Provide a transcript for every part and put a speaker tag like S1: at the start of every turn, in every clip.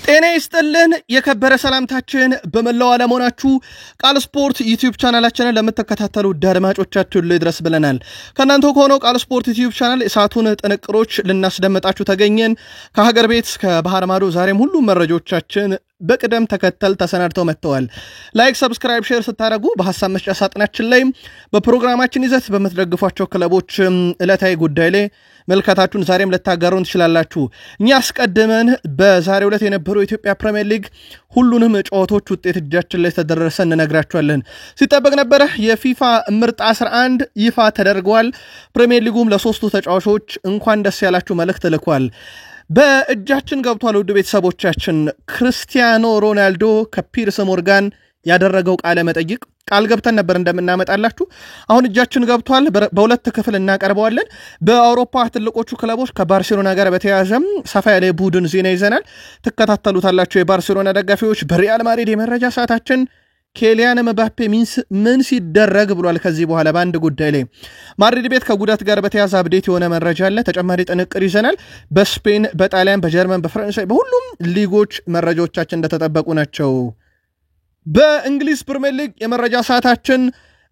S1: ጤና ይስጥልን የከበረ ሰላምታችን በመላው ዓለም ሆናችሁ ቃል ስፖርት ዩቲዩብ ቻናላችንን ለምትከታተሉ አድማጮቻችን ልድረስ ብለናል። ከናንተ ሆነው ቃል ስፖርት ዩቲዩብ ቻናል እሳቱን ጥንቅሮች ልናስደምጣችሁ ተገኘን። ከሀገር ቤት እስከ ባህር ማዶ ዛሬም ሁሉ መረጃዎቻችን በቅደም ተከተል ተሰናድተው መጥተዋል። ላይክ ሰብስክራይብ ሼር ስታደርጉ በሐሳብ መስጫ ሳጥናችን ላይ በፕሮግራማችን ይዘት በመትደግፏቸው ክለቦች ዕለታዊ ጉዳይ ላይ መልካታችሁን ዛሬም ለታጋሩን ትችላላችሁ። እኛ አስቀድመን በዛሬው ዕለት የነበረው የኢትዮጵያ ፕሪሚየር ሊግ ሁሉንም ጨዋታዎች ውጤት እጃችን ላይ ተደረሰ እንነግራችኋለን። ሲጠበቅ ነበር የፊፋ ምርጥ 11 ይፋ ተደርጓል። ፕሪሚየር ሊጉም ለሶስቱ ተጫዋቾች እንኳን ደስ ያላችሁ መልእክት ልኳል። በእጃችን ገብቷል። ውድ ቤተሰቦቻችን ክርስቲያኖ ሮናልዶ ከፒርስ ሞርጋን ያደረገው ቃለ መጠይቅ ቃል ገብተን ነበር እንደምናመጣላችሁ አሁን እጃችን ገብቷል። በሁለት ክፍል እናቀርበዋለን። በአውሮፓ ትልቆቹ ክለቦች ከባርሴሎና ጋር በተያያዘም ሰፋ ያለ ቡድን ዜና ይዘናል፣ ተከታተሉታላችሁ የባርሴሎና ደጋፊዎች። በሪያል ማድሪድ የመረጃ ሰዓታችን ኬሊያን ምባፔ ምን ሲደረግ ብሏል። ከዚህ በኋላ በአንድ ጉዳይ ላይ ማድሪድ ቤት ከጉዳት ጋር በተያያዘ አፕዴት የሆነ መረጃ አለ፣ ተጨማሪ ጥንቅር ይዘናል። በስፔን፣ በጣሊያን፣ በጀርመን፣ በፈረንሳይ በሁሉም ሊጎች መረጃዎቻችን እንደተጠበቁ ናቸው። በእንግሊዝ ፕሪሚየር ሊግ የመረጃ ሰዓታችን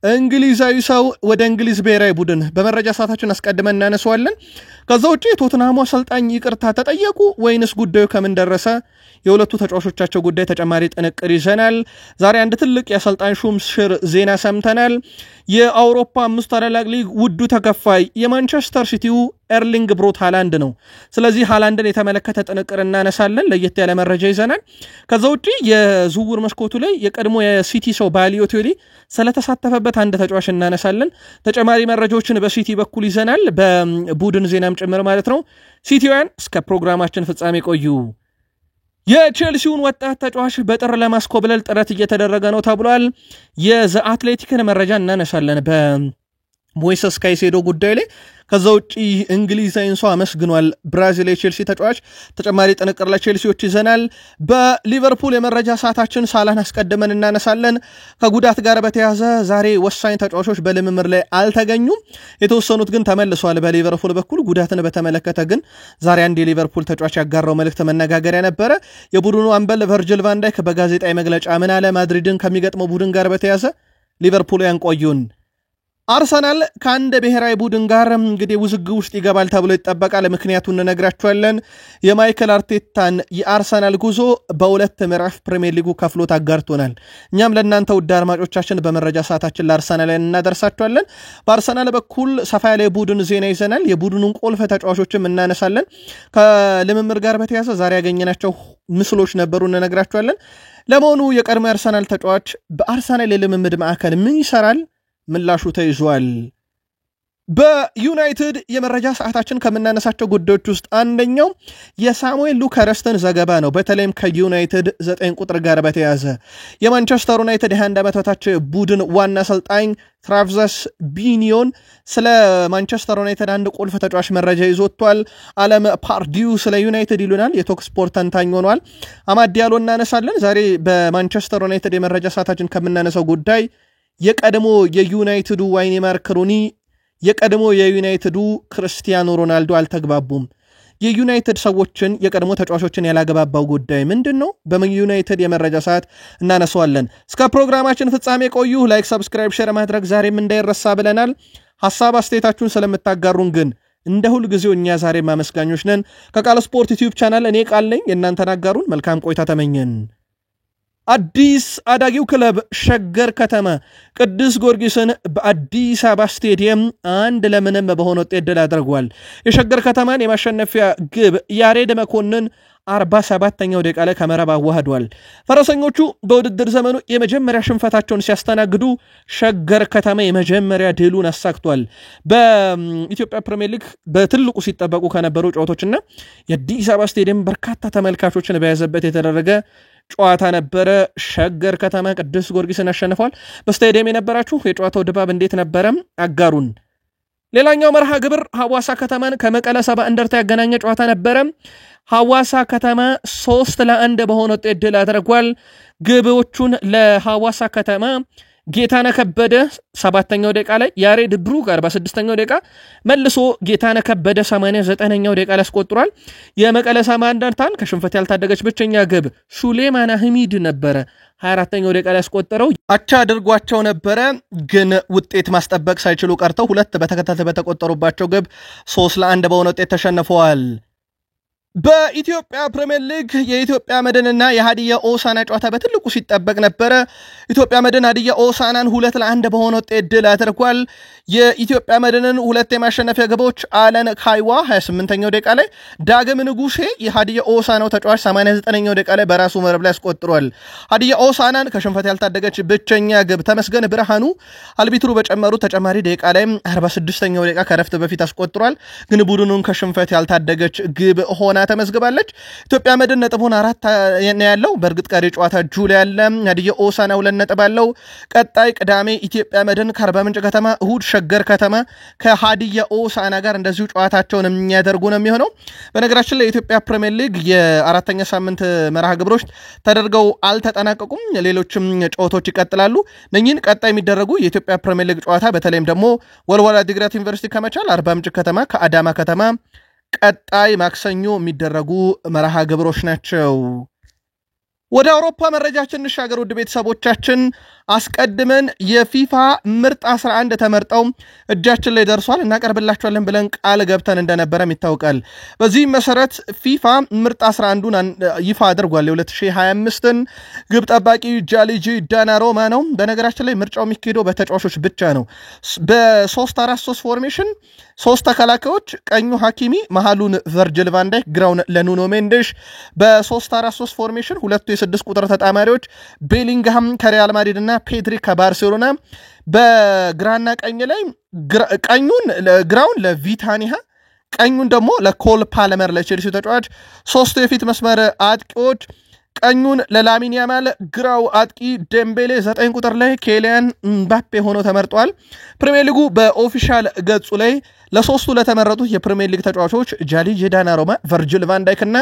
S1: እንግሊዛዊ ሰው ወደ እንግሊዝ ብሔራዊ ቡድን በመረጃ ሰዓታችን አስቀድመን እናነሳዋለን። ከዛ ውጪ የቶተንሃሙ አሰልጣኝ ይቅርታ ተጠየቁ ወይንስ ጉዳዩ ከምን ደረሰ? የሁለቱ ተጫዋቾቻቸው ጉዳይ ተጨማሪ ጥንቅር ይዘናል። ዛሬ አንድ ትልቅ የአሰልጣኝ ሹም ሽር ዜና ሰምተናል። የአውሮፓ አምስት ታላላቅ ሊግ ውዱ ተከፋይ የማንቸስተር ሲቲው ኤርሊንግ ብሮት ሃላንድ ነው። ስለዚህ ሃላንድን የተመለከተ ጥንቅር እናነሳለን። ለየት ያለ መረጃ ይዘናል። ከዛ ውጪ የዝውውር መስኮቱ ላይ የቀድሞ የሲቲ ሰው ባሊዮቴሊ ስለተሳተፈበት አንድ ተጫዋች እናነሳለን። ተጨማሪ መረጃዎችን በሲቲ በኩል ይዘናል፣ በቡድን ዜናም ጭምር ማለት ነው። ሲቲውያን እስከ ፕሮግራማችን ፍጻሜ ቆዩ። የቼልሲውን ወጣት ተጫዋች በጥር ለማስኮብለል ጥረት እየተደረገ ነው ተብሏል። የዘ አትሌቲክን መረጃ እናነሳለን በሞይሰስ ካይሴዶ ጉዳይ ላይ። ከዛ ውጪ እንግሊዛዊን ሰው አመስግኗል ብራዚል የቼልሲ ተጫዋች። ተጨማሪ ጥንቅር ለቼልሲዎች ይዘናል። በሊቨርፑል የመረጃ ሰዓታችን ሳላህን አስቀድመን እናነሳለን። ከጉዳት ጋር በተያያዘ ዛሬ ወሳኝ ተጫዋቾች በልምምር ላይ አልተገኙም፣ የተወሰኑት ግን ተመልሰዋል። በሊቨርፑል በኩል ጉዳትን በተመለከተ ግን ዛሬ አንድ የሊቨርፑል ተጫዋች ያጋራው መልእክት መነጋገሪያ ነበረ። የቡድኑ አምበል ቨርጅል ቫን ዳይክ በጋዜጣዊ መግለጫ ምን አለ? ማድሪድን ከሚገጥመው ቡድን ጋር በተያያዘ ሊቨርፑል ያንቆዩን። አርሰናል ከአንድ ብሔራዊ ቡድን ጋር እንግዲህ ውዝግብ ውስጥ ይገባል ተብሎ ይጠበቃል። ምክንያቱን እንነግራችኋለን። የማይክል አርቴታን የአርሰናል ጉዞ በሁለት ምዕራፍ ፕሪሚየር ሊጉ ከፍሎት አጋርቶናል። እኛም ለእናንተ ውድ አድማጮቻችን በመረጃ ሰዓታችን ለአርሰናል እናደርሳችኋለን። በአርሰናል በኩል ሰፋ ያለ ቡድን ዜና ይዘናል። የቡድኑን ቁልፍ ተጫዋቾችም እናነሳለን። ከልምምር ጋር በተያያዘ ዛሬ ያገኘናቸው ምስሎች ነበሩ፣ እንነግራችኋለን። ለመሆኑ የቀድሞ የአርሰናል ተጫዋች በአርሰናል የልምምድ ማዕከል ምን ይሰራል? ምላሹ ተይዟል። በዩናይትድ የመረጃ ሰዓታችን ከምናነሳቸው ጉዳዮች ውስጥ አንደኛው የሳሙኤል ሉካረስትን ዘገባ ነው። በተለይም ከዩናይትድ 9 ቁጥር ጋር በተያያዘ የማንቸስተር ዩናይትድ የ21 ዓመት በታች ቡድን ዋና አሰልጣኝ ትራቭዘስ ቢኒዮን ስለ ማንቸስተር ዩናይትድ አንድ ቁልፍ ተጫዋች መረጃ ይዞቷል። አለም ፓርዲው ስለ ዩናይትድ ይሉናል። የቶክ ስፖርት ተንታኝ ሆኗል። አማድ ዲያሎ እናነሳለን። ዛሬ በማንቸስተር ዩናይትድ የመረጃ ሰዓታችን ከምናነሳው ጉዳይ የቀድሞ የዩናይትዱ ዋይኔ ማርክ ሩኒ የቀድሞ የዩናይትዱ ክርስቲያኖ ሮናልዶ አልተግባቡም። የዩናይትድ ሰዎችን የቀድሞ ተጫዋቾችን ያላገባባው ጉዳይ ምንድን ነው? በዩናይትድ የመረጃ ሰዓት እናነሳዋለን። እስከ ፕሮግራማችን ፍጻሜ ቆዩ። ላይክ ሰብስክራይብ ሼር ማድረግ ዛሬም እንዳይረሳ ብለናል። ሐሳብ አስተያየታችሁን ስለምታጋሩን ግን እንደ ሁል ጊዜው እኛ ዛሬ ማመስጋኞች ነን። ከቃል ስፖርት ዩቲዩብ ቻናል እኔ ቃል ነኝ፣ እናንተን አጋሩን። መልካም ቆይታ ተመኘን። አዲስ አዳጊው ክለብ ሸገር ከተማ ቅዱስ ጊዮርጊስን በአዲስ አበባ ስቴዲየም 1-0 በሆነ ውጤት ድል አድርጓል። የሸገር ከተማን የማሸነፊያ ግብ ያሬድ መኮንን 47ኛው ደቂቃ ላይ ከመረብ አዋህዷል። ፈረሰኞቹ በውድድር ዘመኑ የመጀመሪያ ሽንፈታቸውን ሲያስተናግዱ ሸገር ከተማ የመጀመሪያ ድሉን አሳክቷል። በኢትዮጵያ ፕሪሚየር ሊግ በትልቁ ሲጠበቁ ከነበሩ ጨዋታዎችና የአዲስ አበባ ስቴዲየም በርካታ ተመልካቾችን በያዘበት የተደረገ ጨዋታ ነበረ። ሸገር ከተማ ቅዱስ ጊዮርጊስን አሸንፏል። በስቴዲየም የነበራችሁ የጨዋታው ድባብ እንዴት ነበረ? አጋሩን። ሌላኛው መርሃ ግብር ሐዋሳ ከተማን ከመቀለ ሰባ እንደርታ ያገናኘ ጨዋታ ነበረ። ሐዋሳ ከተማ 3-1 በሆነ ውጤት ድል አድርጓል። ግቦቹን ለሐዋሳ ከተማ ጌታነህ ከበደ 7ኛው ደቂቃ ላይ ያሬድ ብሩጋር በ6ኛው ደቂቃ መልሶ ጌታነህ ከበደ 89ኛው ደቂቃ ላይ አስቆጥሯል። የመቀለ ሰባ እንደርታን ከሽንፈት ያልታደገች ብቸኛ ግብ ሱሌማን አህሚድ ነበረ 24ኛው ደቂቃ ላይ አስቆጠረው። አቻ አድርጓቸው ነበረ ግን ውጤት ማስጠበቅ ሳይችሉ ቀርተው ሁለት በተከታታይ በተቆጠሩባቸው ግብ 3-1 በሆነ ውጤት ተሸንፈዋል። በኢትዮጵያ ፕሪሚየር ሊግ የኢትዮጵያ መድንና የሃዲያ ሆሳዕና ጨዋታ በትልቁ ሲጠበቅ ነበረ። ኢትዮጵያ መድን ሃዲያ ሆሳዕናን 2-1 በሆነ ውጤት ድል አድርጓል። የኢትዮጵያ መድንን ሁለት የማሸነፊያ ግቦች አለን ካይዋ 28ኛው ደቂቃ ላይ፣ ዳግም ንጉሴ የሃዲያ ሆሳዕናው ተጫዋች 89ኛው ደቂቃ ላይ በራሱ መረብ ላይ አስቆጥሯል። ሃዲያ ሆሳዕናን ከሽንፈት ያልታደገች ብቸኛ ግብ ተመስገን ብርሃኑ አልቢትሩ በጨመሩ ተጨማሪ ደቂቃ ላይ 46ኛው ደቂቃ ከረፍት በፊት አስቆጥሯል። ግን ቡድኑን ከሽንፈት ያልታደገች ግብ ሆና ተመዝግባለች። ኢትዮጵያ መድን ነጥቡን 4 ያለው በእርግጥ ቀሪ ጨዋታ ጁላ ያለ ሃዲያ ሆሳዕና 2 ነጥብ አለው። ቀጣይ ቅዳሜ ኢትዮጵያ መድን ከአርባ ምንጭ ከተማ፣ እሁድ ሸገር ከተማ ከሃዲያ ሆሳዕና ጋር እንደዚሁ ጨዋታቸውን የሚያደርጉ ነው የሚሆነው። በነገራችን ላይ የኢትዮጵያ ፕሪሚየር ሊግ የአራተኛ ሳምንት መርሃ ግብሮች ተደርገው አልተጠናቀቁም። ሌሎችም ጨዋታዎች ይቀጥላሉ። እነኚህን ቀጣይ የሚደረጉ የኢትዮጵያ ፕሪሚየር ሊግ ጨዋታ በተለይም ደግሞ ወልዋሎ ዓዲግራት ዩኒቨርሲቲ ከመቻል፣ አርባ ምንጭ ከተማ ከአዳማ ከተማ ቀጣይ ማክሰኞ የሚደረጉ መርሃ ግብሮች ናቸው። ወደ አውሮፓ መረጃችን እንሻገር። ውድ ቤተሰቦቻችን አስቀድመን የፊፋ ምርጥ 11 ተመርጠው እጃችን ላይ ደርሷል እናቀርብላችኋለን ብለን ቃል ገብተን እንደነበረም ይታወቃል። በዚህ መሰረት ፊፋ ምርጥ 11ን ይፋ አድርጓል። የ2025ን ግብ ጠባቂ ጃሊጂ ዳናሮማ ነው። በነገራችን ላይ ምርጫው የሚካሄደው በተጫዋቾች ብቻ ነው። በ3-4-3 ፎርሜሽን 3 ተከላካዮች፣ ቀኙ ሐኪሚ፣ መሃሉን ቨርጅል ቫን ዳይክ፣ ግራውን ለኑኖ ሜንዴሽ። በ3-4-3 ፎርሜሽን ሁለቱ የ6 ቁጥር ተጣማሪዎች ቤሊንግሃም ከሪያል ማድሪድ እና ፔድሪ ከባርሴሎና። በግራና ቀኝ ላይ ግራውን ለቪታኒያ፣ ቀኙን ደግሞ ለኮል ፓልመር ለቼልሲ ተጫዋች። ሶስቱ የፊት መስመር አጥቂዎች ቀኙን ለላሚን ያማል፣ ግራው አጥቂ ዴምቤሌ፣ 9 ቁጥር ላይ ኬሊያን ምባፔ ሆኖ ተመርጧል። ፕሪሚየር ሊጉ በኦፊሻል ገጹ ላይ ለሶስቱ ለተመረጡት የፕሪሚየር ሊግ ተጫዋቾች ጃሊጂ ዳናሮማ፣ ቨርጅል ቫን ዳይክ እና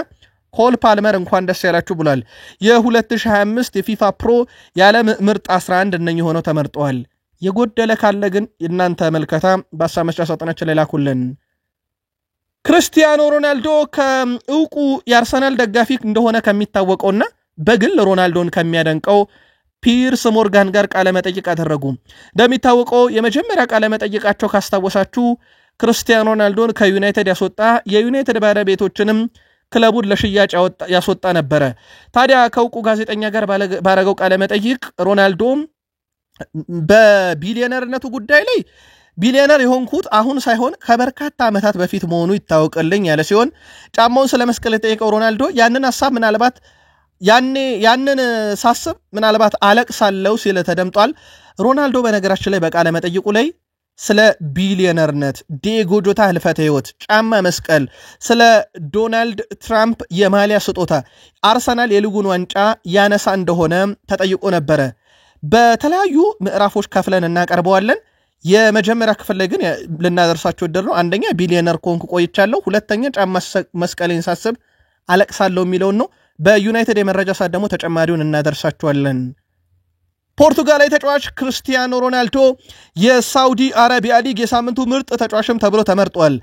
S1: ኮል ፓልመር እንኳን ደስ ያላችሁ ብሏል። የ2025 የፊፋ ፕሮ የዓለም ምርጥ 11 እነኚህ ሆነው ተመርጠዋል። የጎደለ ካለ ግን እናንተ መልከታ በሀሳብ መስጫ ሳጥናችን ላይ ላኩልን። ክርስቲያኖ ሮናልዶ ከእውቁ የአርሰናል ደጋፊ እንደሆነ ከሚታወቀውና በግል ሮናልዶን ከሚያደንቀው ፒርስ ሞርጋን ጋር ቃለ መጠይቅ አደረጉ። እንደሚታወቀው የመጀመሪያ ቃለ መጠይቃቸው ካስታወሳችሁ ክርስቲያኖ ሮናልዶን ከዩናይትድ ያስወጣ የዩናይትድ ባለቤቶችንም ክለቡን ለሽያጭ ያስወጣ ነበረ። ታዲያ ከእውቁ ጋዜጠኛ ጋር ባረገው ቃለ መጠይቅ ሮናልዶ በቢሊዮነርነቱ ጉዳይ ላይ ቢሊዮነር የሆንኩት አሁን ሳይሆን ከበርካታ ዓመታት በፊት መሆኑ ይታወቅልኝ ያለ ሲሆን ጫማውን ስለመስቀል የጠየቀው ሮናልዶ ያንን ሐሳብ ምናልባት ያንን ሳስብ ምናልባት አለቅሳለሁ ሲል ተደምጧል። ሮናልዶ በነገራችን ላይ በቃለ መጠይቁ ላይ ስለ ቢሊዮነርነት፣ ዲዬጎ ጆታ ህልፈተ ህይወት፣ ጫማ መስቀል፣ ስለ ዶናልድ ትራምፕ የማሊያ ስጦታ፣ አርሰናል የሊጉን ዋንጫ ያነሳ እንደሆነ ተጠይቆ ነበረ። በተለያዩ ምዕራፎች ከፍለን እናቀርበዋለን። የመጀመሪያ ክፍል ላይ ግን ልናደርሳቸው ወደር ነው። አንደኛ ቢሊዮነር ኮንኩ ቆይቻለሁ፣ ሁለተኛ ጫማ መስቀሌን ሳስብ አለቅሳለሁ የሚለውን ነው። በዩናይትድ የመረጃ ሰዓት ደግሞ ተጨማሪውን እናደርሳቸዋለን። ፖርቱጋላዊ ተጫዋች ክርስቲያኖ ሮናልዶ የሳውዲ አረቢያ ሊግ የሳምንቱ ምርጥ ተጫዋችም ተብሎ ተመርጧል።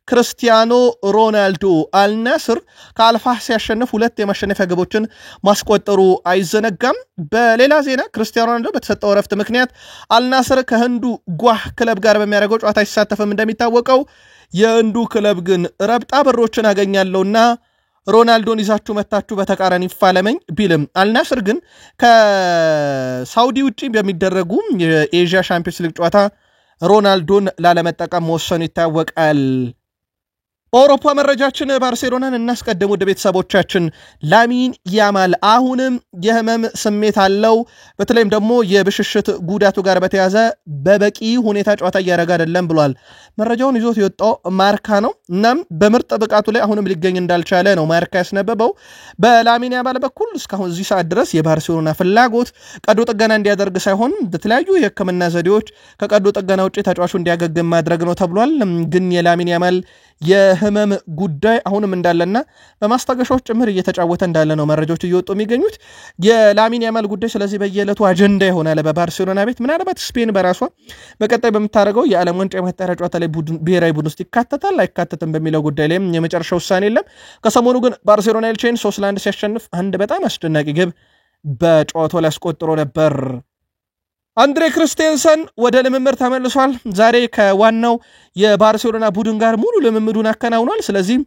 S1: ክርስቲያኖ ሮናልዶ አልናስር ከአልፋህ ሲያሸንፍ 2 የማሸነፊያ ግቦችን ማስቆጠሩ አይዘነጋም። በሌላ ዜና ክርስቲያኖ ሮናልዶ በተሰጠው ረፍት ምክንያት አልናስር ከህንዱ ጓህ ክለብ ጋር በሚያደርገው ጨዋታ ሲሳተፍም እንደሚታወቀው የህንዱ ክለብ ግን ረብጣ ብሮችን አገኛለሁና ሮናልዶን ይዛችሁ መታችሁ በተቃራኒ ይፋለመኝ ቢልም አልናስር ግን ከሳውዲ ውጪ በሚደረጉ የኤዥያ ሻምፒዮንስ ሊግ ጨዋታ ሮናልዶን ላለመጠቀም መወሰኑ ይታወቃል። አውሮፓ መረጃችን ባርሴሎናን እናስቀድም። ወደ ቤተሰቦቻችን ላሚን ያማል አሁንም የህመም ስሜት አለው። በተለይም ደግሞ የብሽሽት ጉዳቱ ጋር በተያዘ በበቂ ሁኔታ ጨዋታ እያደረገ አይደለም ብሏል። መረጃውን ይዞት የወጣው ማርካ ነው። እናም በምርጥ ብቃቱ ላይ አሁንም ሊገኝ እንዳልቻለ ነው ማርካ ያስነበበው። በላሚን ያማል በኩል እስካሁን እዚህ ሰዓት ድረስ የባርሴሎና ፍላጎት ቀዶ ጥገና እንዲያደርግ ሳይሆን በተለያዩ የህክምና ዘዴዎች ከቀዶ ጥገና ውጪ ተጫዋቹ እንዲያገግም ማድረግ ነው ተብሏል። ግን የላሚን ያማል የህመም ጉዳይ አሁንም እንዳለና በማስታገሻዎች ጭምር እየተጫወተ እንዳለ ነው መረጃዎች እየወጡ የሚገኙት የላሚን ያማል ጉዳይ ስለዚህ በየዕለቱ አጀንዳ ይሆናል በባርሴሎና ቤት ምናልባት ስፔን በራሷ በቀጣይ በመታረገው የዓለም ዋንጫ የማጣሪያ ጨዋታ ላይ ብሔራዊ ቡድን ውስጥ ይካተታል አይካተትም በሚለው ጉዳይ ላይ የመጨረሻ ውሳኔ የለም ከሰሞኑ ግን ባርሴሎና ኤልቼን 3-1 ሲያሸንፍ አንድ በጣም አስደናቂ ግብ በጨዋታው ላይ አስቆጥሮ ነበር አንድሬ ክርስቲያንሰን ወደ ልምምድ ተመልሷል ዛሬ ከዋናው የባርሴሎና ቡድን ጋር ሙሉ ልምምዱን አከናውኗል ስለዚህ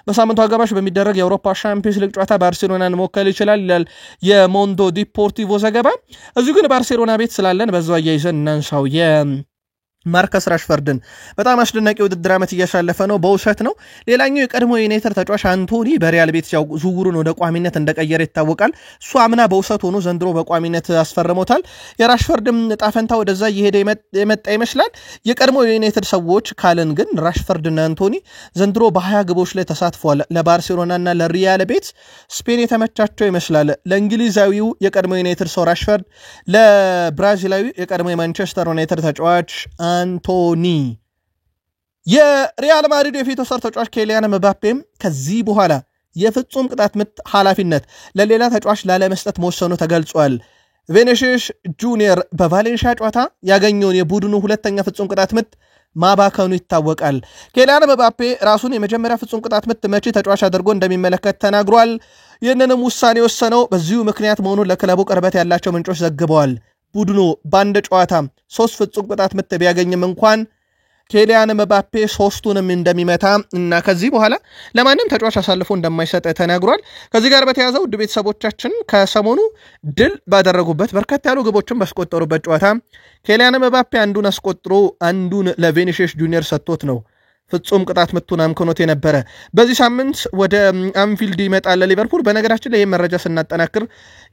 S1: በሳምንቱ አጋማሽ በሚደረግ የአውሮፓ ሻምፒዮንስ ሊግ ጨዋታ ባርሴሎናን መወከል ይችላል ይላል የሞንዶ ዲፖርቲቮ ዘገባ እዚሁ ግን ባርሴሎና ቤት ስላለን በዛው አያይዘን እናንሳው ማርከስ ራሽፈርድን በጣም አስደናቂ ውድድር ዓመት እያሳለፈ ነው በውሰት ነው ሌላኛው የቀድሞ የዩናይትድ ተጫዋች አንቶኒ በሪያል ቤት ያው ዝውውሩን ወደ ቋሚነት እንደቀየረ ይታወቃል እሱ አምና በውሰት ሆኖ ዘንድሮ በቋሚነት አስፈርሞታል የራሽፈርድም ጣፈንታ ወደዛ እየሄደ የመጣ ይመስላል የቀድሞ የዩናይትድ ሰዎች ካለን ግን ራሽፈርድና አንቶኒ ዘንድሮ በ20 ግቦች ላይ ተሳትፈዋል ለባርሴሎናና ለሪያል ቤት ስፔን የተመቻቸው ይመስላል ለእንግሊዛዊው የቀድሞ ዩናይትድ ሰው ራሽፈርድ ለብራዚላዊ የቀድሞ የማንቸስተር ዩናይትድ ተጫዋች አንቶኒ የሪያል ማድሪድ የፊት ወሰር ተጫዋች ኬሊያን ምባፔም ከዚህ በኋላ የፍጹም ቅጣት ምት ኃላፊነት ለሌላ ተጫዋች ላለመስጠት መወሰኑ ተገልጿል ቪኒሲየስ ጁኒየር በቫሌንሺያ ጨዋታ ያገኘውን የቡድኑ ሁለተኛ ፍጹም ቅጣት ምት ማባከኑ ይታወቃል ኬሊያን ምባፔ ራሱን የመጀመሪያ ፍጹም ቅጣት ምት መቺ ተጫዋች አድርጎ እንደሚመለከት ተናግሯል ይህንንም ውሳኔ ወሰነው በዚሁ ምክንያት መሆኑን ለክለቡ ቅርበት ያላቸው ምንጮች ዘግበዋል ቡድኑ ባንድ ጨዋታ 3 ፍጹም ቅጣት ምት ቢያገኝም እንኳን ኬሊያን ምባፔ 3ቱንም እንደሚመታ እና ከዚህ በኋላ ለማንም ተጫዋች አሳልፎ እንደማይሰጥ ተናግሯል ከዚህ ጋር በተያያዘው ውድ ቤተሰቦቻችን ከሰሞኑ ድል ባደረጉበት በርካታ ያሉ ግቦችን ባስቆጠሩበት ጨዋታ ኬሊያን ምባፔ አንዱን አስቆጥሮ አንዱን ለቪኒሲየስ ጁኒየር ሰጥቶት ነው ፍጹም ቅጣት ምቱን አምክኖት የነበረ በዚህ ሳምንት ወደ አንፊልድ ይመጣል ሊቨርፑል በነገራችን ላይ መረጃ ስናጠናክር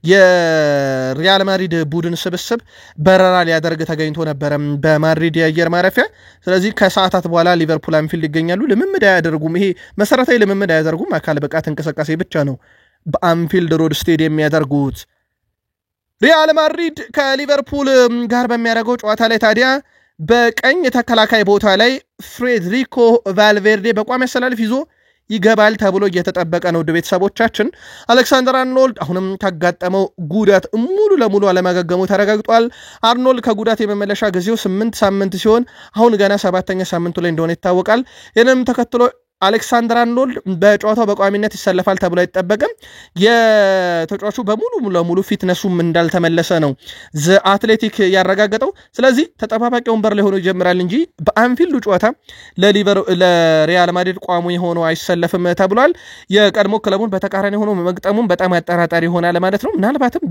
S1: የሪያል ማድሪድ ቡድን ስብስብ በረራ ሊያደርግ ተገኝቶ ነበር በማድሪድ የአየር ማረፊያ ስለዚህ ከሰዓታት በኋላ ሊቨርፑል አንፊልድ ይገኛሉ ልምምድ አያደርጉም ይሄ መሰረታዊ ልምምድ አያደርጉም አካል ብቃት እንቅስቃሴ ብቻ ነው በአንፊልድ ሮድ ስቴዲየም የሚያደርጉት ሪያል ማድሪድ ከሊቨርፑል ጋር በሚያደርገው ጨዋታ ላይ ታዲያ በቀኝ ተከላካይ ቦታ ላይ ፍሬድሪኮ ቫልቬርዴ በቋሚ አሰላለፍ ይዞ ይገባል ተብሎ እየተጠበቀ ነው ቤተሰቦቻችን አሌክሳንደር አርኖልድ አሁንም ካጋጠመው ጉዳት ሙሉ ለሙሉ አለማገገሙ ተረጋግጧል አርኖልድ ከጉዳት የመመለሻ ጊዜው 8 ሳምንት ሲሆን አሁን ገና 7ኛ ሳምንቱ ላይ እንደሆነ ይታወቃል ይህንም ተከትሎ አሌክሳንደር አርኖልድ በጨዋታው በቋሚነት ይሰለፋል ተብሎ አይጠበቅም የተጫዋቹ በሙሉ ለሙሉ ፊትነሱም እንዳልተመለሰ ነው ዘ አትሌቲክ ያረጋገጠው ስለዚህ ተጠባባቂ ወንበር ላይ ሆኖ ይጀምራል እንጂ በአንፊልዱ ጨዋታ ለሪያል ማድሪድ ቋሚ ሆኖ አይሰለፍም ተብሏል የቀድሞ ክለቡን በተቃራኒ ሆኖ መግጠሙም በጣም አጠራጣሪ ይሆናል ማለት ነው ምናልባትም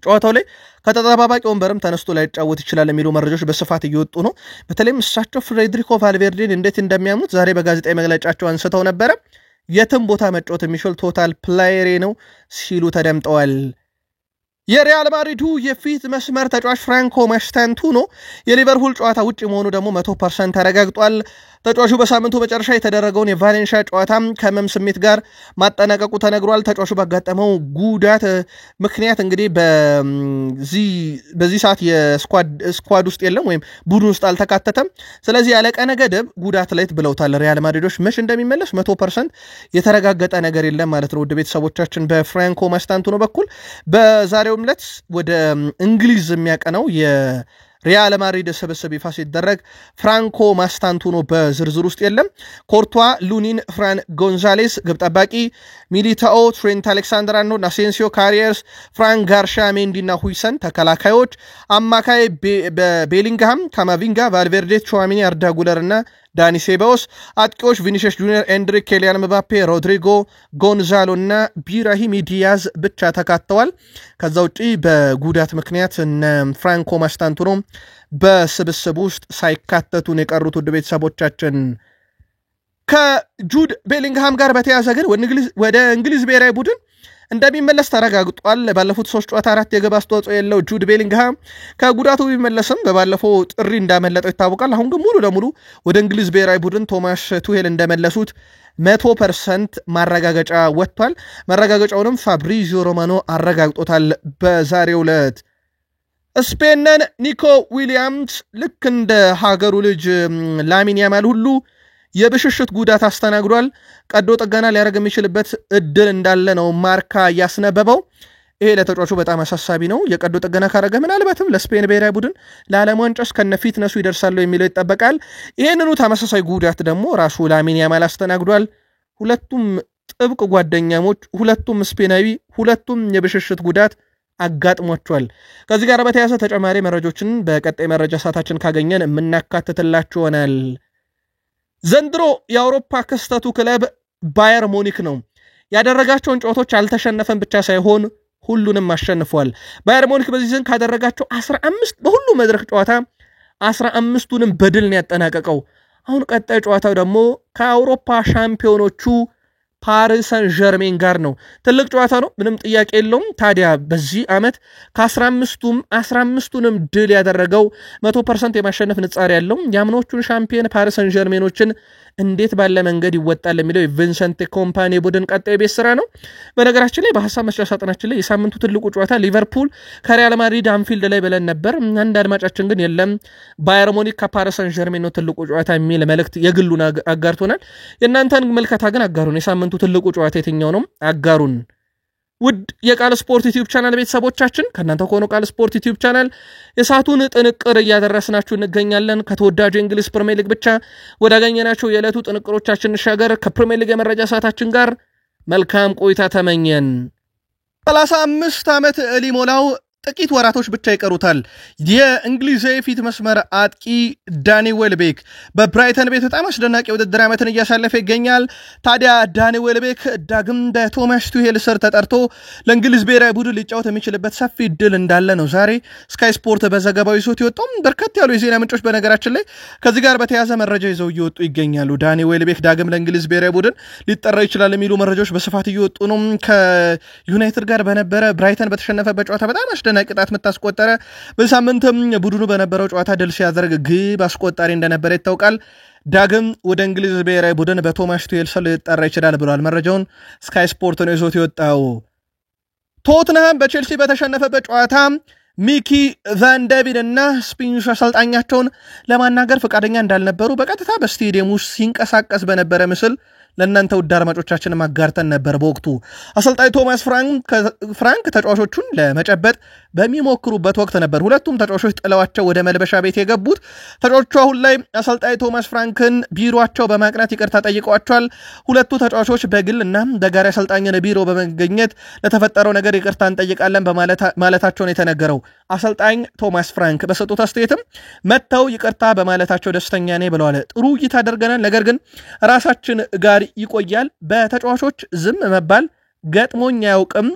S1: ጨዋታው ላይ ከተጠባባቂ ወንበርም ተነስቶ ላይ ጫወት ይችላል የሚሉ መረጃዎች በስፋት እየወጡ ነው በተለይም እሳቸው ፍሬድሪኮ ቫልቬርዴን እንዴት እንደሚያሙት ዛሬ በጋዜጣዊ መግለጫቸው አንስተው ነበር የትም ቦታ መጫወት የሚችል ቶታል ፕሌየር ነው ሲሉ ተደምጠዋል የሪያል ማድሪዱ የፊት መስመር ተጫዋች ፍራንኮ ማስታንቱኖ የሊቨርፑል ጨዋታ ውጪ መሆኑ ደግሞ 100% ተረጋግጧል ተጫዋቹ በሳምንቱ መጨረሻ የተደረገውን የቫሌንሺያ ጨዋታ ከመም ስሜት ጋር ማጠናቀቁ ተነግሯል ተጫዋቹ ባጋጠመው ጉዳት ምክንያት እንግዲህ በዚህ ሰዓት የስኳድ ውስጥ የለም ወይም ቡድን ውስጥ አልተካተተም ስለዚህ ያለ ቀነ ገደብ ጉዳት ላይ ብለውታል ሪያል ማድሪዶች መች እንደሚመለስ 100% የተረጋገጠ ነገር የለም ማለት ነው ውድ ቤተሰቦቻችን በፍራንኮ ማስታንቱኖ በኩል በዛሬው ዕለት ወደ እንግሊዝ የሚያቀነው ሪያል ማድሪድ ስብስብ ይፋ ሲደረግ ፍራንኮ ማስታንቱኖ በዝርዝር ውስጥ የለም ኮርቷ ሉኒን ፍራን ጎንዛሌስ ግብ ጠባቂ ሚሊታኦ ትሬንት አሌክሳንደር-አርኖልድ አሴንሲዮ ካሪየርስ ፍራን ጋርሻ ሜንዲና ሁይሰን ተከላካዮች አማካይ ቤሊንግሃም ካማቪንጋ ቫልቬርዴ ቹዋሚኒ አርዳ ጉለር እና ዳኒ ሴባዎስ አጥቂዎች ቪኒሲየስ ጁኒየር ኤንድሪክ ኬሊያን ምባፔ ሮድሪጎ ጎንዛሎ እና ቢራሂም ዲያዝ ብቻ ተካተዋል ከዛ ውጪ በጉዳት ምክንያት እነ ፍራንኮ ማስታንቱኖ በስብስብ ውስጥ ሳይካተቱን የቀሩት ውድ ቤተሰቦቻችን ከጁድ ቤሊንግሃም ጋር በተያያዘ ግን ወደ እንግሊዝ ብሔራዊ ቡድን እንደሚመለስ ተረጋግጧል ባለፉት 3 ጨዋታ 4 የግብ አስተዋጽኦ ያለው ጁድ ቤሊንግሃም ከጉዳቱ ቢመለስም በባለፈው ጥሪ እንዳመለጠው ይታወቃል አሁን ግን ሙሉ ለሙሉ ወደ እንግሊዝ ብሔራዊ ቡድን ቶማስ ቱሄል እንደመለሱት 100% ማረጋገጫ ወጥቷል ማረጋገጫውንም ፋብሪዚዮ ሮማኖ አረጋግጦታል በዛሬው ዕለት ስፔንን ኒኮ ዊሊያምስ ልክ እንደ ሀገሩ ልጅ ላሚን ያማል ሁሉ የብሽሽት ጉዳት አስተናግዷል። ቀዶ ጥገና ሊያደርግ የሚችልበት እድል እንዳለ ነው ማርካ ያስነበበው። ይሄ ለተጫዋቹ በጣም አሳሳቢ ነው። የቀዶ ጥገና ካረገ ምናልባትም ለስፔን ብሔራዊ ቡድን ለዓለም ዋንጫ እስከነ ፊትነሱ ይደርሳሉ የሚለው ይጠበቃል። ይህንኑ ተመሳሳይ ጉዳት ደግሞ ራሱ ላሚን ያማል አስተናግዷል። ሁለቱም ጥብቅ ጓደኛሞች፣ ሁለቱም ስፔናዊ፣ ሁለቱም የብሽሽት ጉዳት አጋጥሟቸዋል። ከዚህ ጋር በተያያዘ ተጨማሪ መረጃዎችን በቀጣይ መረጃ ሰዓታችን ካገኘን የምናካትትላችሁ ይሆናል። ዘንድሮ የአውሮፓ ክስተቱ ክለብ ባየር ሙኒክ ነው። ያደረጋቸውን ጨዋታዎች አልተሸነፈም ብቻ ሳይሆን ሁሉንም አሸንፏል። ባየር ሙኒክ በዚህ ሲዝን ካደረጋቸው 15 በሁሉ መድረክ ጨዋታ 15ቱንም በድል ነው ያጠናቀቀው። አሁን ቀጣይ ጨዋታው ደግሞ ከአውሮፓ ሻምፒዮኖቹ ፓሪስ ሰን ዠርሜን ጋር ነው። ትልቅ ጨዋታ ነው፣ ምንም ጥያቄ የለውም። ታዲያ በዚህ ዓመት ከ15ቱንም ድል ያደረገው 100% የማሸነፍ ንጻሪ ያለው የአምኖቹን ሻምፒዮን ፓሪስ ሰን ዠርሜኖችን እንዴት ባለ መንገድ ይወጣል የሚለው የቪንሰንት ኮምፓኒ ቡድን ቀጣይ ቤት ስራ ነው። በነገራችን ላይ በሐሳብ መስጫ ሳጥናችን ላይ የሳምንቱ ትልቁ ጨዋታ ሊቨርፑል ከሪያል ማድሪድ አንፊልድ ላይ ብለን ነበር። አንድ አድማጫችን ግን የለም ባየር ሙኒክ ከፓሪስ ሰን ዠርሜን ነው ትልቁ ጨዋታ የሚል መልእክት የግሉን አጋርቶናል። የእናንተን መልከታ ግን አጋሩን። የሳምንቱ ትልቁ ጨዋታ የትኛው ነው? አጋሩን። ውድ የቃል ስፖርት ዩቲዩብ ቻናል ቤተሰቦቻችን ከእናንተ ከሆነው ቃል ስፖርት ዩቲዩብ ቻናል የሰዓቱን ጥንቅር እያደረስናችሁ እንገኛለን። ከተወዳጁ የእንግሊዝ ፕሪሚየር ሊግ ብቻ ወዳገኘናቸው የዕለቱ ጥንቅሮቻችን እንሻገር። ከፕሪሚየር ሊግ የመረጃ ሰዓታችን ጋር መልካም ቆይታ ተመኘን። 35 ዓመት ሊሞላው ጥቂት ወራቶች ብቻ ይቀሩታል። የእንግሊዝ የፊት መስመር አጥቂ ዳኒ ዌልቤክ በብራይተን ቤት በጣም አስደናቂ ውድድር ዓመትን እያሳለፈ ይገኛል። ታዲያ ዳኒ ዌልቤክ ዳግም በቶማስ ቱሄል ስር ተጠርቶ ለእንግሊዝ ብሔራዊ ቡድን ሊጫወት የሚችልበት ሰፊ እድል እንዳለ ነው ዛሬ ስካይ ስፖርት በዘገባው ይዞት የወጣው። በርከት ያሉ የዜና ምንጮች በነገራችን ላይ ከዚህ ጋር በተያያዘ መረጃ ይዘው እየወጡ ይገኛሉ። ዳኒ ዌልቤክ ዳግም ለእንግሊዝ ብሔራዊ ቡድን ሊጠራ ይችላል የሚሉ መረጃዎች በስፋት እየወጡ ነው። ከዩናይትድ ጋር በነበረ ብራይተን በተሸነፈበት ጨዋታ በጣም አስደናቂ ቅጣት መታስቆጠረ። በሳምንትም ቡድኑ በነበረው ጨዋታ ድል ሲያደርግ ግብ አስቆጣሪ እንደነበረ ይታወቃል። ዳግም ወደ እንግሊዝ ብሔራዊ ቡድን በቶማስ ቱሄል ስር ሊጠራ ይችላል ብሏል። መረጃውን ስካይ ስፖርት ነው ይዞት የወጣው። ቶትንሃም በቼልሲ በተሸነፈበት ጨዋታ ሚኪ ቫን ዴቪድ እና ስፔኒሽ አሰልጣኛቸውን ለማናገር ፈቃደኛ እንዳልነበሩ በቀጥታ በስቴዲየም ውስጥ ሲንቀሳቀስ በነበረ ምስል ለእናንተ ውድ አድማጮቻችን ማጋርተን ነበር። በወቅቱ አሰልጣኝ ቶማስ ፍራንክ ተጫዋቾቹን ለመጨበጥ በሚሞክሩበት ወቅት ነበር ሁለቱም ተጫዋቾች ጥለዋቸው ወደ መልበሻ ቤት የገቡት። ተጫዋቾቹ አሁን ላይ አሰልጣኝ ቶማስ ፍራንክን ቢሮቸው በማቅናት ይቅርታ ጠይቀዋቸዋል። ሁለቱ ተጫዋቾች በግል እና በጋሪ አሰልጣኝን ቢሮ በመገኘት ለተፈጠረው ነገር ይቅርታ እንጠይቃለን በማለታቸውን የተነገረው አሰልጣኝ ቶማስ ፍራንክ በሰጡት አስተያየትም መጥተው ይቅርታ በማለታቸው ደስተኛ ነኝ ብለዋል። ጥሩ እይታ አድርገናል፣ ነገር ግን ራሳችን ጋር ይቆያል። በተጫዋቾች ዝም መባል ገጥሞኝ አያውቅም፣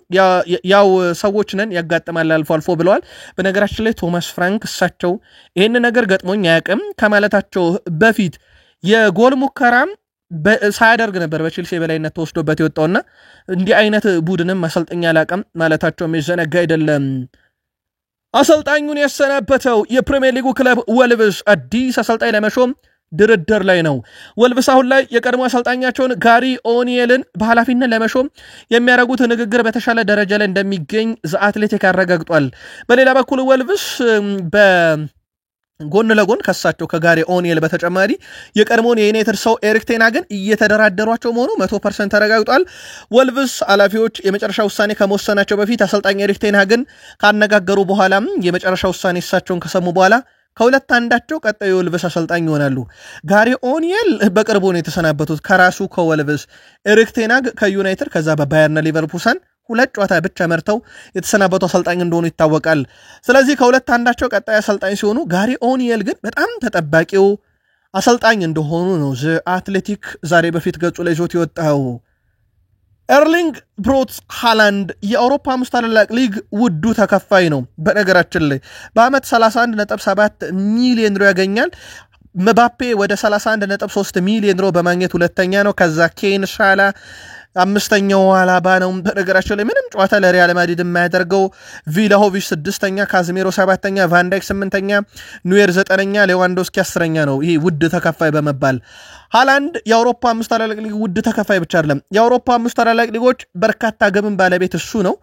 S1: ያው ሰዎች ነን ያጋጥማል አልፎ አልፎ ብለዋል። በነገራችን ላይ ቶማስ ፍራንክ እሳቸው ይህን ነገር ገጥሞኝ አያውቅም ከማለታቸው በፊት የጎል ሙከራም ሳያደርግ ነበር በቼልሲ በላይነት ተወስዶበት የወጣውና እንዲህ አይነት ቡድንም አሰልጣኝ አላውቅም ማለታቸው የሚዘነጋ አይደለም። አሰልጣኙን ያሰናበተው የፕሪሚየር ሊጉ ክለብ ወልቭስ አዲስ አሰልጣኝ ለመሾም ድርድር ላይ ነው። ወልቭስ አሁን ላይ የቀድሞ አሰልጣኛቸውን ጋሪ ኦኒየልን በኃላፊነት ለመሾም የሚያደርጉት ንግግር በተሻለ ደረጃ ላይ እንደሚገኝ ዘ አትሌቲክ አረጋግጧል። በሌላ በኩል ወልቭስ ጎን ለጎን ከሳቸው ከጋሪ ኦኒየል በተጨማሪ የቀድሞውን የዩናይትድ ሰው ኤሪክ ቴን ሃግን እየተደራደሯቸው መሆኑ 100% ተረጋግጧል። ወልቭስ ኃላፊዎች የመጨረሻ ውሳኔ ከመወሰናቸው በፊት አሰልጣኝ ኤሪክ ቴን ሃግን ካነጋገሩ በኋላም የመጨረሻ ውሳኔ እሳቸውን ከሰሙ በኋላ ከሁለት አንዳቸው ቀጣዩ ወልቭስ አሰልጣኝ ይሆናሉ። ጋሪ ኦኒየል በቅርቡ ነው የተሰናበቱት ከራሱ ከወልቭስ። ኤሪክ ቴን ሃግ ከዩናይትድ ከዛ በባየርና ሊቨርፑል ሁለት ጨዋታ ብቻ መርተው የተሰናበቱ አሰልጣኝ እንደሆኑ ይታወቃል። ስለዚህ ከሁለት አንዳቸው ቀጣይ አሰልጣኝ ሲሆኑ ጋሪ ኦኒየል ግን በጣም ተጠባቂው አሰልጣኝ እንደሆኑ ነው ዘ አትሌቲክ ዛሬ በፊት ገጹ ላይ ይዞት የወጣው። ኤርሊንግ ብሮት ሃላንድ የአውሮፓ 5 ታላላቅ ሊግ ውዱ ተከፋይ ነው። በነገራችን ላይ በአመት 31.7 ሚሊዮን ዩሮ ያገኛል። መባፔ ወደ 31.3 ሚሊዮን ዩሮ በማግኘት ሁለተኛ ነው። ከዛ ኬን፣ ሻላ፣ አምስተኛው አላባ ነው በነገራቸው ላይ ምንም ጨዋታ ለሪያል ማድሪድ የማያደርገው ቪላሆቪች 6ኛ ካዝሜሮ 7ኛ ቫን ዳይክ 8ኛ ኑዌር 9ኛ ሌዋንዶስኪ 10ኛ ነው ይሄ ውድ ተከፋይ በመባል ሃላንድ የአውሮፓ 5 ታላላቅ ሊግ ውድ ተከፋይ ብቻ አይደለም የአውሮፓ 5 ታላላቅ ሊጎች በርካታ ግብን ባለቤት እሱ ነው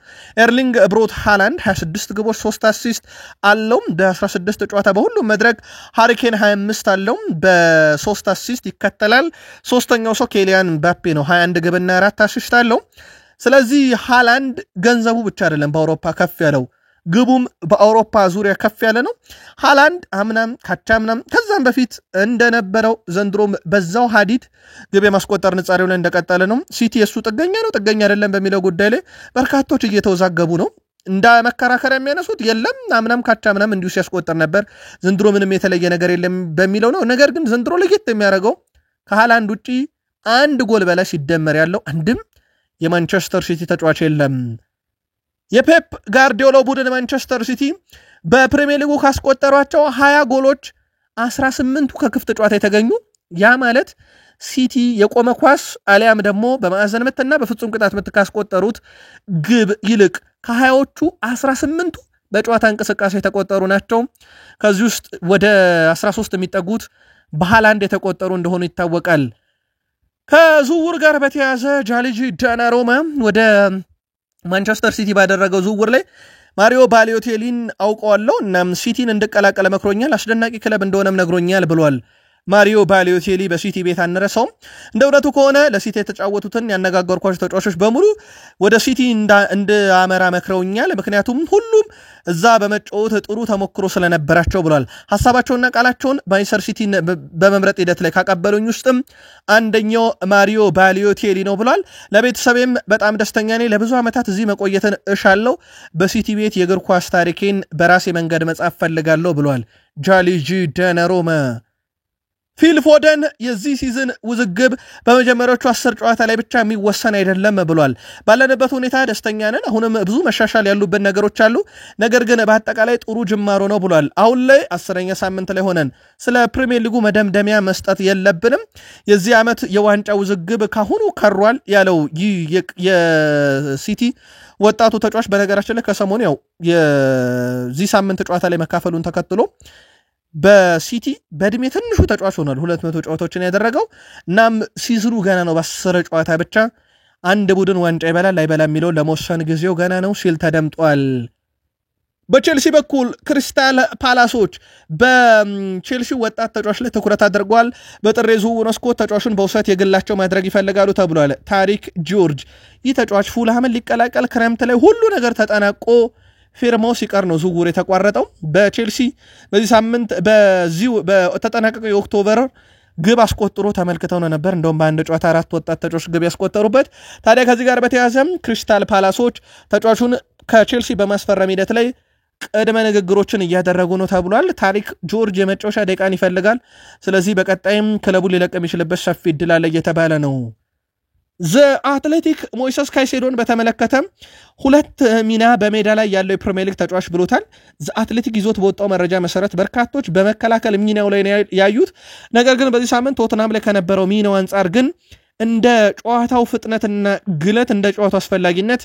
S1: ኤርሊንግ ብሮት ሃላንድ 26 ግቦች 3 አሲስት አለው በ16 ጨዋታ በሁሉም መድረክ ሃሪኬን 25 አለው በ3 አሲስት ይከተላል ሶስተኛው ሰው ኬሊያን ምባፔ ነው 21 ግብና 4 አሲስት አለው ስለዚህ ሃላንድ ገንዘቡ ብቻ አይደለም በአውሮፓ ከፍ ያለው ግቡም በአውሮፓ ዙሪያ ከፍ ያለ ነው ሃላንድ አምናም ካቻምናም ከዛም በፊት እንደነበረው ዘንድሮም በዛው ሀዲድ ግብ የማስቆጠር ንጻሬው ላይ እንደቀጠለ ነው ሲቲ እሱ ጥገኛ ነው ጥገኛ አይደለም በሚለው ጉዳይ ላይ በርካቶች እየተወዛገቡ ነው እንዳ መከራከሪያ የሚያነሱት የለም አምናም ካቻምናም እንዲሁ ሲያስቆጠር ነበር ዘንድሮ ምንም የተለየ ነገር የለም በሚለው ነው ነገር ግን ዘንድሮ ለየት የሚያደርገው ከሃላንድ ውጪ አንድ ጎል በላይ ሲደመር ያለው አንድም የማንቸስተር ሲቲ ተጫዋች የለም የፔፕ ጋርዲዮላ ቡድን ማንቸስተር ሲቲ በፕሪሚየር ሊጉ ካስቆጠሯቸው 20 ጎሎች 18ቱ ከክፍት ጨዋታ የተገኙ ያ ማለት ሲቲ የቆመ ኳስ አሊያም ደግሞ በማዕዘን ምትና በፍጹም ቅጣት ምት ካስቆጠሩት ግብ ይልቅ ከ20ዎቹ 18ቱ በጨዋታ እንቅስቃሴ የተቆጠሩ ናቸው ከዚህ ውስጥ ወደ 13 የሚጠጉት በሃላንድ የተቆጠሩ እንደሆኑ ይታወቃል ከዝውውር ጋር በተያያዘ ጃሊጂ ዳናሮማ ወደ ማንቸስተር ሲቲ ባደረገው ዝውውር ላይ ማሪዮ ባሊዮቴሊን አውቀዋለሁ እናም ሲቲን እንድቀላቀለ መክሮኛል አስደናቂ ክለብ እንደሆነም ነግሮኛል ብሏል ማሪዮ ባሊዮቴሊ በሲቲ ቤት አንረሳው እንደውነቱ ከሆነ ለሲቲ የተጫወቱትን ያነጋገርኳቸው ተጫዋቾች በሙሉ ወደ ሲቲ እንድአመራ መክረውኛል ምክንያቱም ሁሉም እዛ በመጫወት ጥሩ ተሞክሮ ስለነበራቸው ብሏል ሐሳባቸውና ቃላቸውን ማንቸስተር ሲቲን በመምረጥ ሂደት ላይ ካቀበሉኝ ውስጥም አንደኛው ማሪዮ ባሊዮቴሊ ነው ብሏል ለቤተሰቤም በጣም ደስተኛ ነኝ ለብዙ ዓመታት እዚህ መቆየትን እሻለሁ በሲቲ ቤት የእግር ኳስ ታሪኬን በራሴ መንገድ መጻፍ ፈልጋለሁ ብሏል ጃሊጂ ዳናሮማ ፊል ፎደን የዚህ ሲዝን ውዝግብ በመጀመሪያዎቹ 10 ጨዋታ ላይ ብቻ የሚወሰን አይደለም ብሏል ባለንበት ሁኔታ ደስተኛ ነን አሁንም ብዙ መሻሻል ያሉበት ነገሮች አሉ ነገር ግን በአጠቃላይ ጥሩ ጅማሮ ነው ብሏል አሁን ላይ 10ኛ ሳምንት ላይ ሆነን ስለ ፕሪሚየር ሊጉ መደምደሚያ መስጠት የለብንም የዚህ ዓመት የዋንጫ ውዝግብ ካሁኑ ከሯል ያለው የሲቲ ወጣቱ ተጫዋች በነገራችን ላይ ከሰሞኑ ያው የዚህ ሳምንት ጨዋታ ላይ መካፈሉን ተከትሎ በሲቲ በእድሜ ትንሹ ተጫዋች ሆኗል 200 ጨዋታዎችን ያደረገው እናም ሲዝኑ ገና ነው በ10 ጨዋታ ብቻ አንድ ቡድን ዋንጫ ይበላል አይበላም የሚለው ለመወሰን ጊዜው ገና ነው ሲል ተደምጧል በቼልሲ በኩል ክሪስታል ፓላሶች በቼልሲ ወጣት ተጫዋች ላይ ትኩረት አድርጓል በጥር የዝውውር መስኮት ተጫዋቹን በውሰት የግላቸው ማድረግ ይፈልጋሉ ተብሏል ታሪክ ጆርጅ ይህ ተጫዋች ፉልሃምን ሊቀላቀል ክረምት ላይ ሁሉ ነገር ተጠናቆ ፊርማው ሲቀር ነው ዝውውር የተቋረጠው በቼልሲ በዚህ ሳምንት በዚሁ በተጠናቀቀው የኦክቶበር ግብ አስቆጥሮ ተመልክተው ነበር እንደውም በአንድ ጨዋታ 4 ወጣት ተጫዋቾች ግብ ያስቆጠሩበት ታዲያ ከዚህ ጋር በተያያዘ ክሪስታል ፓላሶች ተጫዋቹን ከቼልሲ በማስፈረም ሂደት ላይ ቅድመ ንግግሮችን እያደረጉ ነው ተብሏል ታሪክ ጆርጅ የመጫወቻ ደቂቃን ይፈልጋል ስለዚህ በቀጣይም ክለቡን ሊለቅ የሚችልበት ሰፊ ዕድል አለ እየተባለ ነው አትሌቲክ ሞይሰስ ካይሴዶን በተመለከተ ሁለት ሚና በሜዳ ላይ ያለው የፕሪሚየር ሊግ ተጫዋች ብሎታል አትሌቲክ ይዞት በወጣው መረጃ መሰረት በርካቶች በመከላከል ሚናው ላይ ያዩት ነገር ግን በዚህ ሳምንት ቶተንሃም ላይ ከነበረው ሚናው አንጻር ግን እንደ ጨዋታው ፍጥነትና ግለት እንደ ጨዋታው አስፈላጊነት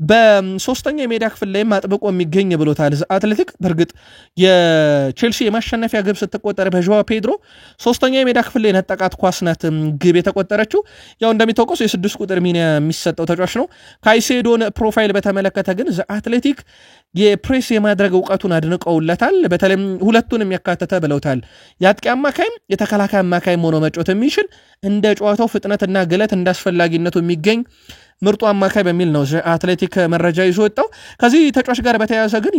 S1: በሶስተኛ የሜዳ ክፍል ላይ ማጥብቆ የሚገኝ ብሎታል አትሌቲክ በርግጥ የቼልሲ የማሸነፊያ ግብ ስትቆጠር በጆዋ ፔድሮ ሶስተኛ የሜዳ ክፍል ላይ ነጠቃት ኳስ ናት ግብ የተቆጠረችው ያው እንደሚታወቀው የ6 ቁጥር ሚና የሚሰጠው ተጫዋች ነው ካይሴዶን ፕሮፋይል በተመለከተ ግን አትሌቲክ የፕሬስ የማድረግ ዕውቀቱን አድንቀውለታል በተለይም ሁለቱንም ያካተተ ብለውታል የአጥቂ አማካይ የተከላካይ አማካይ ሆኖ መጫወት የሚችል እንደ ጨዋታው ፍጥነትና ግለት እንዳስፈላጊነቱ የሚገኝ ምርጡ አማካይ በሚል ነው አትሌቲክ መረጃ ይዞ ወጣው ከዚህ ተጫዋች ጋር በተያያዘ ግን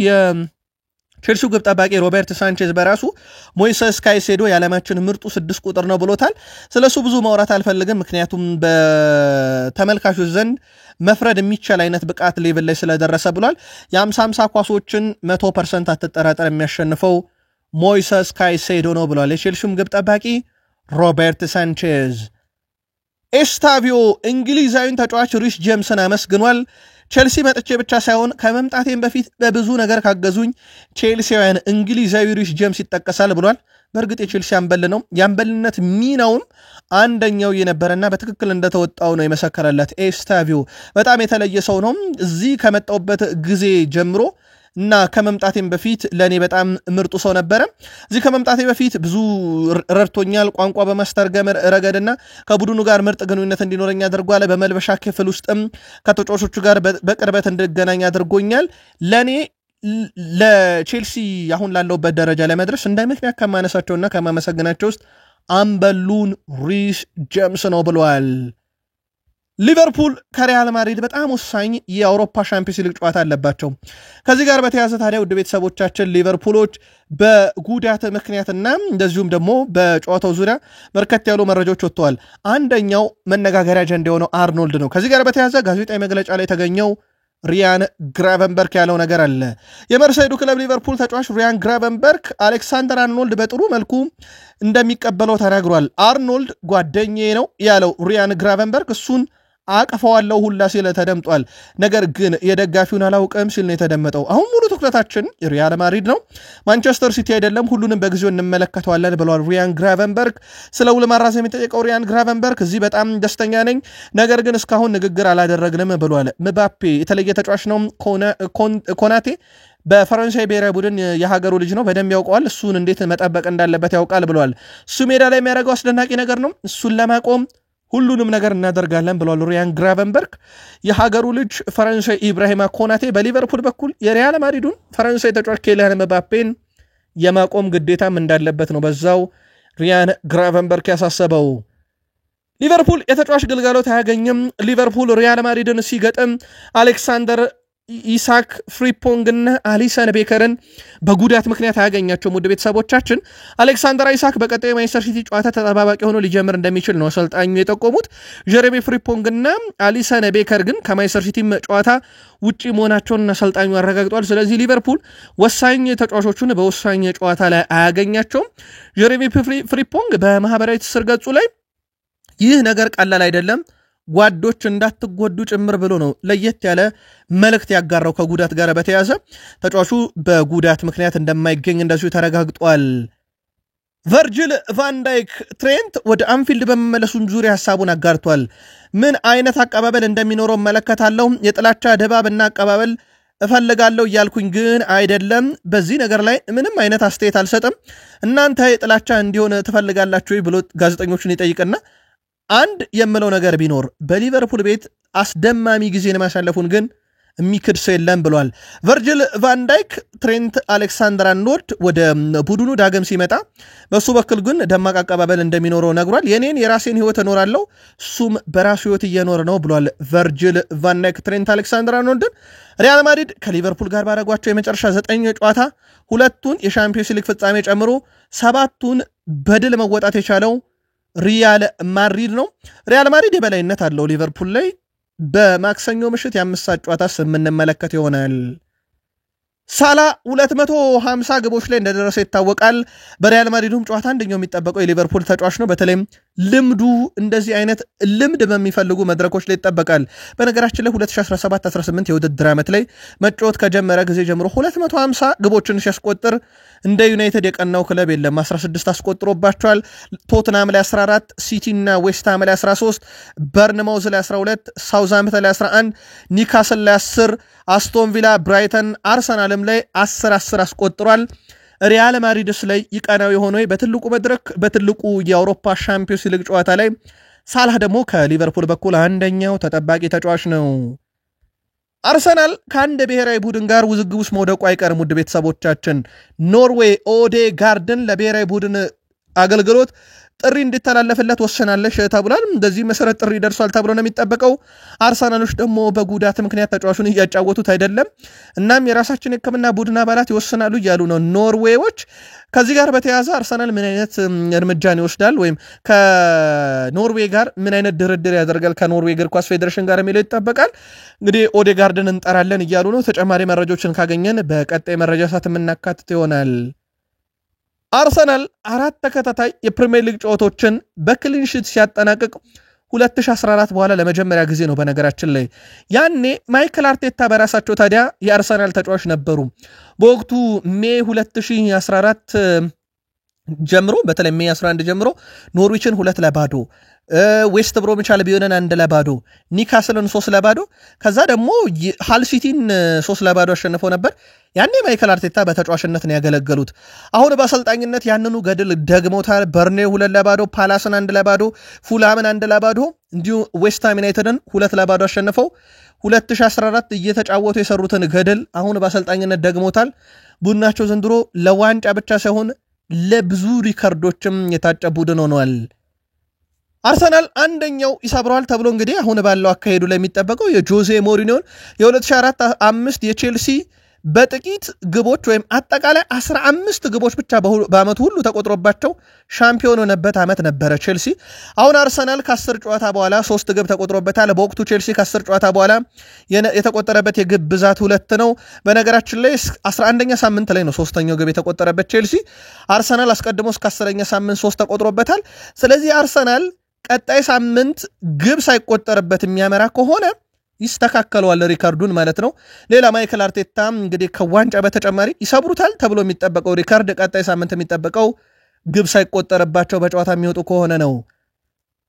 S1: ቼልሲው ግብ ጠባቂ ሮበርት ሳንቼዝ በራሱ ሞይሰስ ካይሴዶ የዓለማችን ምርጡ 6 ቁጥር ነው ብሎታል ስለሱ ብዙ ማውራት አልፈልግም ምክንያቱም በተመልካቾች ዘንድ መፍረድ የሚቻል አይነት ብቃት ሌቭል ላይ ስለደረሰ ብሏል የ50-50 ኳሶችን 100% አትጠራጠር የሚያሸንፈው ሞይሰስ ካይሴዶ ነው ብሏል የቼልሲው ግብ ጠባቂ ሮበርት ሳንቼዝ ኤስታቪዮ እንግሊዛዊን ተጫዋች ሪስ ጄምስን አመስግኗል ቼልሲ መጥቼ ብቻ ሳይሆን ከመምጣቴም በፊት በብዙ ነገር ካገዙኝ ቼልሲያውያን እንግሊዛዊ ሪስ ጄምስ ይጠቀሳል ብሏል በእርግጥ የቼልሲ አምበል ነው ያምበልነት ሚናውም አንደኛው የነበረና በትክክል እንደተወጣው ነው የመሰከረለት ኤስታቪዮ በጣም የተለየ ሰው ነው እዚህ ከመጣውበት ጊዜ ጀምሮ እና ከመምጣቴም በፊት ለኔ በጣም ምርጡ ሰው ነበረ እዚህ ከመምጣቴ በፊት ብዙ ረድቶኛል ቋንቋ በማስተርገም ረገድና ከቡድኑ ጋር ምርጥ ግንኙነት እንዲኖረኝ አድርጓል በመልበሻ ክፍል ውስጥም ከተጫዋቾቹ ጋር በቅርበት እንድገናኝ አድርጎኛል ለኔ ለቼልሲ አሁን ላለውበት ደረጃ ለመድረስ እንደ ምክንያት ከማነሳቸውና ከማመሰግናቸው ውስጥ አምበሉን ሪስ ጄምስ ነው ብለዋል ሊቨርፑል ከሪያል ማድሪድ በጣም ወሳኝ የአውሮፓ ሻምፒዮንስ ሊግ ጨዋታ አለባቸው ከዚህ ጋር በተያያዘ ታዲያ ውድ ቤተሰቦቻችን ሊቨርፑሎች በጉዳት ምክንያትና እንደዚሁም ደግሞ በጨዋታው ዙሪያ በርከት ያሉ መረጃዎች ወጥተዋል አንደኛው መነጋገሪያ አጀንዳ የሆነው አርኖልድ ነው ከዚህ ጋር በተያያዘ ጋዜጣዊ መግለጫ ላይ የተገኘው ሪያን ግራቨንበርክ ያለው ነገር አለ የመርሳይዱ ክለብ ሊቨርፑል ተጫዋች ሪያን ግራቨንበርክ አሌክሳንደር አርኖልድ በጥሩ መልኩ እንደሚቀበለው ተናግሯል አርኖልድ ጓደኛዬ ነው ያለው ሪያን ግራቨንበርክ እሱን አቀፈዋለው ሁላ ሲል ተደምጧል ነገር ግን የደጋፊውን አላውቅም ሲል ነው የተደመጠው አሁን ሙሉ ትኩረታችን ሪያል ማድሪድ ነው ማንቸስተር ሲቲ አይደለም ሁሉንም በጊዜው እንመለከተዋለን ብለዋል ሪያን ግራቨንበርክ ስለ ውል ማራዘም የሚጠይቀው ሪያን ግራቨንበርክ እዚህ በጣም ደስተኛ ነኝ ነገር ግን እስካሁን ንግግር አላደረግንም ብለዋል ምባፔ የተለየ ተጫዋች ነው ኮናቴ በፈረንሳይ ብሔራዊ ቡድን የሀገሩ ልጅ ነው በደንብ ያውቀዋል እሱን እንዴት መጠበቅ እንዳለበት ያውቃል ብለዋል እሱ ሜዳ ላይ የሚያደርገው አስደናቂ ነገር ነው እሱን ለማቆም ሁሉንም ነገር እናደርጋለን ብለዋል ሪያን ግራቨንበርክ የሀገሩ ልጅ ፈረንሳይ ኢብራሂማ ኮናቴ በሊቨርፑል በኩል የሪያል ማድሪዱን ፈረንሳይ ተጫዋች ኬሊያን ምባፔን የማቆም ግዴታም እንዳለበት ነው በዛው ሪያን ግራቨንበርክ ያሳሰበው ሊቨርፑል የተጫዋች ግልጋሎት አያገኝም ሊቨርፑል ሪያል ማድሪድን ሲገጥም አሌክሳንደር ኢሳክ ፍሪፖንግና አሊሰን ቤከርን በጉዳት ምክንያት አያገኛቸው ሙድ ቤተሰቦቻችን አሌክሳንደር ኢሳክ በቀጣዩ ማንቸስተር ሲቲ ጨዋታ ተጠባባቂ ሆኖ ሊጀምር እንደሚችል ነው አሰልጣኙ የጠቆሙት ጀሬሚ ፍሪፖንግና አሊሰን ቤከር ግን ከማንቸስተር ሲቲ ጨዋታ ውጪ መሆናቸውን አሰልጣኙ አረጋግጧል ስለዚህ ሊቨርፑል ወሳኝ ተጫዋቾቹን በወሳኝ ጨዋታ ላይ አያገኛቸውም ጀሬሚ ፍሪፖንግ በማህበራዊ ትስስር ገጹ ላይ ይህ ነገር ቀላል አይደለም ጓዶች እንዳትጎዱ ጭምር ብሎ ነው ለየት ያለ መልእክት ያጋራው ከጉዳት ጋር በተያያዘ ተጫዋቹ በጉዳት ምክንያት እንደማይገኝ እንደዚሁ ተረጋግጧል ቨርጂል ቫን ዳይክ ትሬንት ወደ አንፊልድ በመመለሱን ዙሪያ ሐሳቡን አጋርቷል ምን አይነት አቀባበል እንደሚኖረው መለከታለሁ የጥላቻ ደባብና አቀባበል እፈልጋለሁ ያልኩኝ ግን አይደለም በዚህ ነገር ላይ ምንም አይነት አስተያየት አልሰጥም እናንተ የጥላቻ እንዲሆን ትፈልጋላችሁ ብሎ ጋዜጠኞችን ይጠይቅና አንድ የምለው ነገር ቢኖር በሊቨርፑል ቤት አስደማሚ ጊዜን ማሳለፉን ግን የሚክድ ሰው የለም ብሏል ቨርጂል ቫን ዳይክ ትሬንት አሌክሳንደር አርኖልድ ወደ ቡድኑ ዳግም ሲመጣ በሱ በኩል ግን ደማቅ አቀባበል እንደሚኖረው ነግሯል የኔን የራሴን ህይወት እኖራለሁ እሱም በራሱ ህይወት እየኖረ ነው ብሏል ቨርጂል ቫን ዳይክ ትሬንት አሌክሳንደር አርኖልድ ሪያል ማድሪድ ከሊቨርፑል ጋር ባደረጓቸው የመጨረሻ 9 ጨዋታ ሁለቱን የሻምፒዮንስ ሊግ ፍጻሜ ጨምሮ 7ቱን በድል መወጣት የቻለው ሪያል ማድሪድ ነው ሪያል ማድሪድ የበላይነት አለው ሊቨርፑል ላይ በማክሰኞ ምሽት የ5 ሰዓት ጨዋታ ስምንመለከት ይሆናል ሳላ 250 ግቦች ላይ እንደደረሰ ይታወቃል በሪያል ማድሪድም ጨዋታ አንደኛው የሚጠበቀው የሊቨርፑል ተጫዋች ነው በተለይም ልምዱ እንደዚህ አይነት ልምድ በሚፈልጉ መድረኮች ላይ ይጠበቃል በነገራችን ላይ 2017-18 የውድድር ዓመት ላይ መጫወት ከጀመረ ጊዜ ጀምሮ 250 ግቦችን ሲያስቆጥር እንደ ዩናይትድ የቀናው ክለብ የለም 16 አስቆጥሮባቸዋል ቶትናም ላይ 14 ሲቲ እና ዌስት ሃም ላይ 13 በርንማውዝ ላይ 12 ሳውዝሃምፕተን ላይ 11 ኒውካስል ላይ 10 አስቶን ቪላ ብራይተን አርሰናልም ላይ 10 አስቆጥሯል ሪያል ማድሪድስ ላይ ይቀናው የሆነው በትልቁ መድረክ በትልቁ የአውሮፓ ሻምፒዮንስ ሊግ ጨዋታ ላይ ሳላህ ደግሞ ከሊቨርፑል በኩል አንደኛው ተጠባቂ ተጫዋች ነው አርሰናል ከአንድ ብሔራዊ ቡድን ጋር ውዝግብ ውስጥ መውደቁ አይቀርም ውድ ቤተሰቦቻችን ኖርዌይ ኦዴ ጋርደን ለብሔራዊ ቡድን አገልግሎት ጥሪ እንዲተላለፍለት ወሰናለሽ ተብሏል እንደዚህ መሰረት ጥሪ ደርሷል ተብሎ ነው የሚጠበቀው አርሰናሎች ደግሞ በጉዳት ምክንያት ተጫዋቹን እያጫወቱት አይደለም እናም የራሳችን የሕክምና ቡድን አባላት ይወስናሉ እያሉ ነው ኖርዌዮች ከዚህ ጋር በተያያዘ አርሰናል ምን አይነት እርምጃን ይወስዳል ወይም ከኖርዌይ ጋር ምን አይነት ድርድር ያደርጋል ከኖርዌይ እግር ኳስ ፌዴሬሽን ጋር የሚለው ይጠበቃል እንግዲህ ኦዴጋርድን እንጠራለን እያሉ ነው ተጨማሪ መረጃዎችን ካገኘን በቀጣይ መረጃ ሰዓት የምናካትት ይሆናል አርሰናል 4 ተከታታይ የፕሪሚየር ሊግ ጨዋታዎችን በክሊንሺት ሲያጠናቅቅ 2014 በኋላ ለመጀመሪያ ጊዜ ነው በነገራችን ላይ ያኔ ማይክል አርቴታ በራሳቸው ታዲያ የአርሰናል ተጫዋች ነበሩ በወቅቱ ሜይ 2014 ጀምሮ በተለይ ሜይ 11 ጀምሮ ኖርዊችን 2-0 ዌስት ብሮሚች አልቢዮንን 1-0 ኒካስልን 3-0 ከዛ ደግሞ ሃል ሲቲን 3-0 አሸንፈው ነበር ያኔ ማይከል አርቴታ በተጫዋችነት ነው ያገለገሉት አሁን በአሰልጣኝነት ያንኑ ገድል ደግሞታል በርኔ 2-0 ፓላስን 1-0 ፉላምን 1-0 እንዲሁ ዌስት ሃም ዩናይትድን 2-0 አሸንፈው 2014 እየተጫወቱ የሰሩትን ገድል አሁን በአሰልጣኝነት ደግሞታል ቡድናቸው ዘንድሮ ለዋንጫ ብቻ ሳይሆን ለብዙ ሪከርዶችም የታጨ ቡድን ሆኗል አርሰናል አንደኛው ይሰብረዋል ተብሎ እንግዲህ አሁን ባለው አካሄዱ ላይ የሚጠበቀው የጆዜ ሞሪኒዮን የ2004-5 የቼልሲ በጥቂት ግቦች ወይም አጠቃላይ 15 ግቦች ብቻ በአመቱ ሁሉ ተቆጥሮባቸው ሻምፒዮን ሆነበት አመት ነበረ ቼልሲ አሁን አርሰናል ከ10 ጨዋታ በኋላ 3 ግብ ተቆጥሮበታል በወቅቱ ቼልሲ ከ10 ጨዋታ በኋላ የተቆጠረበት የግብ ብዛት 2 ነው በነገራችን ላይ 11ኛ ሳምንት ላይ ነው 3ኛው ግብ የተቆጠረበት ቼልሲ አርሰናል አስቀድሞ እስከ 10ኛ ሳምንት 3 ተቆጥሮበታል ስለዚህ አርሰናል ቀጣይ ሳምንት ግብ ሳይቆጠርበት የሚያመራ ከሆነ ይስተካከለዋል ሪካርዱን ማለት ነው ሌላ ማይከል አርቴታ እንግዲህ ከዋንጫ በተጨማሪ ይሰብሩታል ተብሎ የሚጠበቀው ሪካርድ ቀጣይ ሳምንት የሚጠበቀው ግብ ሳይቆጠርባቸው በጨዋታ የሚወጡ ከሆነ ነው